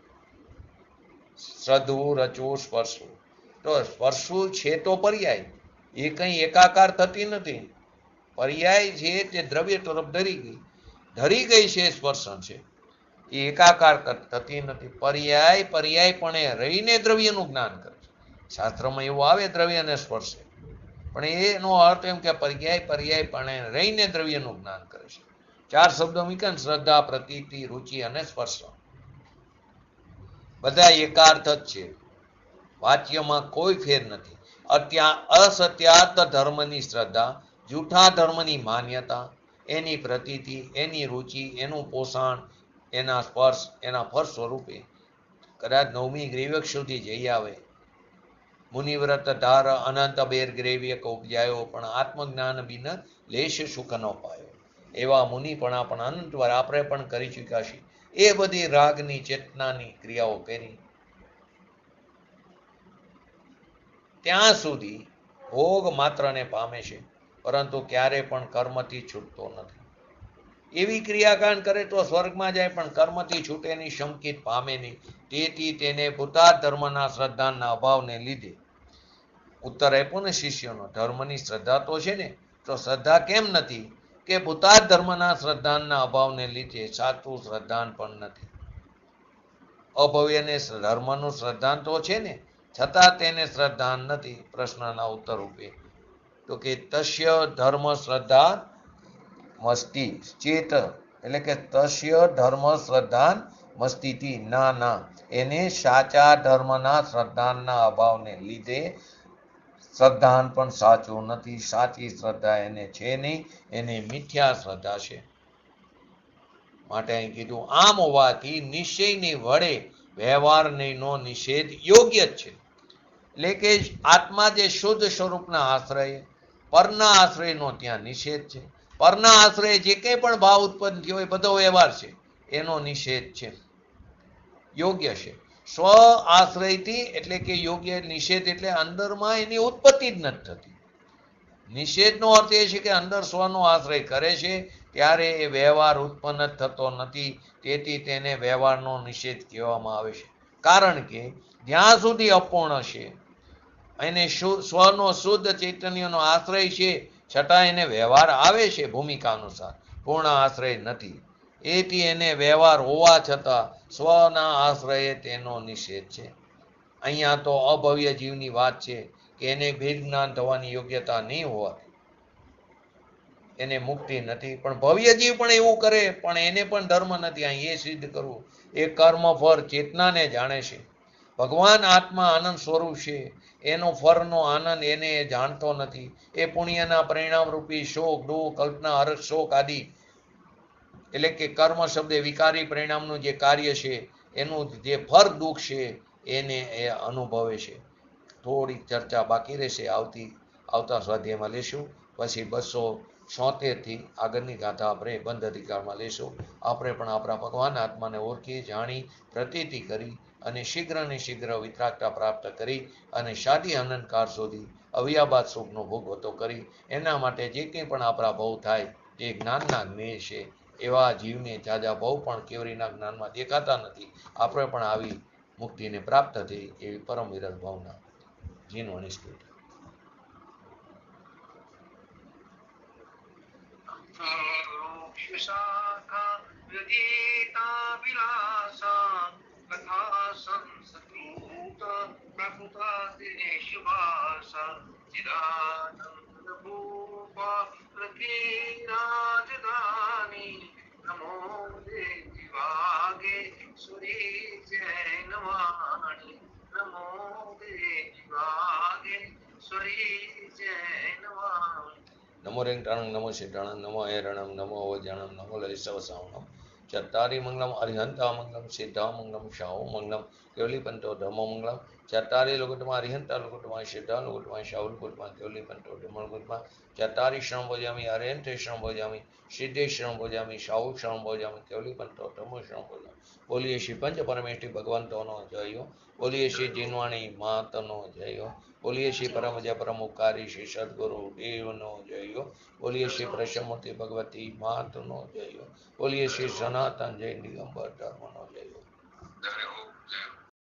શ્રદ્ધવું, રચવું, સ્પર્શવું. તો સ્પર્શવું છે તો પર્યાય, એ કંઈ એકાકાર થતી નથી. પર્યાય છે તે દ્રવ્ય તરફ ધરી ગઈ છે, સ્પર્શન છે. એ એકાકાર થતી નથી. પર્યાયપણે રહીને દ્રવ્યનું જ્ઞાન કરે છે. શાસ્ત્રમાં એવું આવે દ્રવ્યને સ્પર્શે, પણ એનો અર્થ એમ કે પર્યાયપણે રહીને દ્રવ્યનું જ્ઞાન કરે છે. 4 શબ્દો મૂક્યા ને, શ્રદ્ધા, પ્રતીતિ, રુચિ અને સ્પર્શ. બધા એકાર્થ જ છે. વાક્યમાં કોઈ ફેર નથી. અસત્યાર્થ ધર્મની શ્રદ્ધા, જૂઠા ધર્મની માન્યતા, એની પ્રતીતિ, એની રુચિ, એનું પોષણ, એના સ્પર્શ, એના ફળ સ્વરૂપે કદાચ 9મી ગ્રીવક સુધી જઈ આવે મુનિવ્રત ધાર અનંત બેર ગ્રેવ્યક ઉપજાયો, પણ આત્મજ્ઞાન બિન લેશ સુખ ન પાયો. એવા મુનિપણા પણ અનંત વાર આપણે પણ કરી ચૂક્યા છીએ. એ બધી રાગની ચેતનાની ક્રિયાઓ કરી ત્યાં સુધી ભોગ માત્રને પામે છે, પરંતુ ક્યારે પણ કર્મથી છૂટતો નથી. એવી ક્રિયાકાંડ કરે તો સ્વર્ગમાં જાય, પણ કર્મથી છૂટેની શંકિત પામે નહીં. તેથી તેને ભૂતાર્થ ધર્મના શ્રદ્ધાના અભાવને લીધે ઉત્તર આપ્યો ને શિષ્યનો, ધર્મની શ્રદ્ધા તો છે ને, તો શ્રદ્ધા કેમ નથી? કે ભૂતાર્થ ધર્મના શ્રદ્ધાના અભાવને લીધે સાચું શ્રદ્ધાન પણ નથી. અભવ્યને ધર્મનું શ્રદ્ધાન તો છે ને, છતાં તેને શ્રદ્ધાન નથી. પ્રશ્નના ઉત્તર રૂપે તો કે તસ્ય ધર્મ શ્રદ્ધા મસ્તી ચેત, એટલે કે તસ્ય ધર્મ શ્રદ્ધાન મસ્તીથી, ના એને સાચા ધર્મના શ્રદ્ધાનના અભાવને લીધે શ્રદ્ધાન પણ સાચું નથી. સાચી શ્રદ્ધા એને છે નહીં, એને મિથ્યા શ્રદ્ધા છે. માટે અહીં કીધું આમ હોવાથી નિશ્ચયની વડે વ્યવહારનો નિષેધ યોગ્ય જ છે. એટલે કે આત્મા જે શુદ્ધ સ્વરૂપના આશ્રય, પરના આશ્રયનો ત્યાં નિષેધ છે. પરના આશ્રય જે કંઈ પણ ભાવ ઉત્પન્ન થયો હોય બધો વ્યવહાર છે, એનો નિષેધ છે, યોગ્ય છે. સ્વ આશ્રયથી, એટલે કે યોગ્ય નિષેધ એટલે અંદરમાં એની ઉત્પત્તિ જ નથી થતી. નિષેધનો અર્થ એ છે કે અંદર સ્વનો આશ્રય કરે છે ત્યારે એ વ્યવહાર ઉત્પન્ન જ થતો નથી. તેથી તેને વ્યવહારનો નિષેધ કહેવામાં આવે છે. કારણ કે જ્યાં સુધી અપૂર્ણ છે, એને સ્વનો શુદ્ધ ચૈતન્યનો આશ્રય છે, છતાં એને વ્યવહાર આવે છે ભૂમિકા અનુસાર, પૂર્ણ આશ્રય નથી. એથી એને વ્યવહાર હોવા છતાં સ્વના આશ્રયે તેનો નિષેધ છે. અહીંયા તો અભવ્ય જીવની વાત છે કે એને ભેદ જ્ઞાન થવાની યોગ્યતા નહીં હોવાથી એને મુક્તિ નથી. પણ ભવ્ય જીવ પણ એવું કરે, પણ એને પણ ધર્મ નથી. અહીં એ સિદ્ધ કરવું, એ કર્મ ફળ ચેતનાને જાણે છે. ભગવાન આત્મા આનંદ સ્વરૂપ છે, એનો ફળનો આનંદ એને જાણતો નથી. એ પુણ્યના પરિણામ રૂપી શોક, દુઃખ, કલ્પના, હર્ષ, શોક આદિ, એટલે કે કર્મ શબ્દે વિકારી પરિણામનું જે કાર્ય છે, એનું જે ફળ દુઃખ છે, એને એ અનુભવે છે. થોડી ચર્ચા બાકી રહેશે, આવતા સ્વાધ્યાયમાં લેશું. પછી 276થી આગળની ગાથા આપણે બંધ અધિકારમાં લેશું. આપણે પણ આપણા ભગવાન આત્માને ઓળખી, જાણી, પ્રતીતિ કરી અને શીઘ્ર વિતરાગતા પ્રાપ્ત કરી અને શાદી અનંતકાળ સુધી અવ્યાબાદ સુખનો ભોગવતો કરી, એના માટે જે કંઈ પણ આપણા ભવ થાય તે જ્ઞાનના જ્ઞેય છે. એવા જીવને જાજા ભવ પણ કેવરીના જ્ઞાનમાં દેખાતા નથી. આપણે પણ આવી મુક્તિને પ્રાપ્ત થઈ એવી પરમ વિરલ ભાવના જીનવાની સ્તુતિ. નમો દેવાગે સુરી જૈનવાણી, નમો દેવાગે સુરી જૈનવાણી. નમો રેંગટાણં નમો સિદ્ધાણં નમો હેરણં નમો અવજાણં નમો લલિસવસાવણં ચત્તારી મંગલમ અરિહંતા મંગલમ સિદ્ધા મંગલમ શાહો મંગલમ કેવલીપંતો ધર્મો મંગલમ ચત્તારી લોકોટમાં અરિહંતા લોકોટમાં સિદ્ધા લોકોટમાં શાહુલ કોટમાં કેવલીપંતો ધર્મો કોટમાં ચત્તારી શ્રમ ભોજામી અરિહંતે શ્રમ ભોજામી સિદ્ધે શ્રમ ભોજામી શાહુલ શ્રમ ભોજામી કેવલીપંતો ધર્મો શ્રમ ભોજામી. બોલીએ શ્રી પંચ પરમેષ્ઠી ભગવંતોનો જય. બોલીએ શ્રી જીનવાણી માતનો જય. બોલીએ શ્રી પરમજા પરમ ઉપકારી શ્રી સદગુરુ દેવનો જય. બોલીએ શ્રી પ્રસમૂર્તિ ભગવતી માતનો જય. બોલીએ શ્રી સનાતન જય દિગંબર ધર્મનો જય.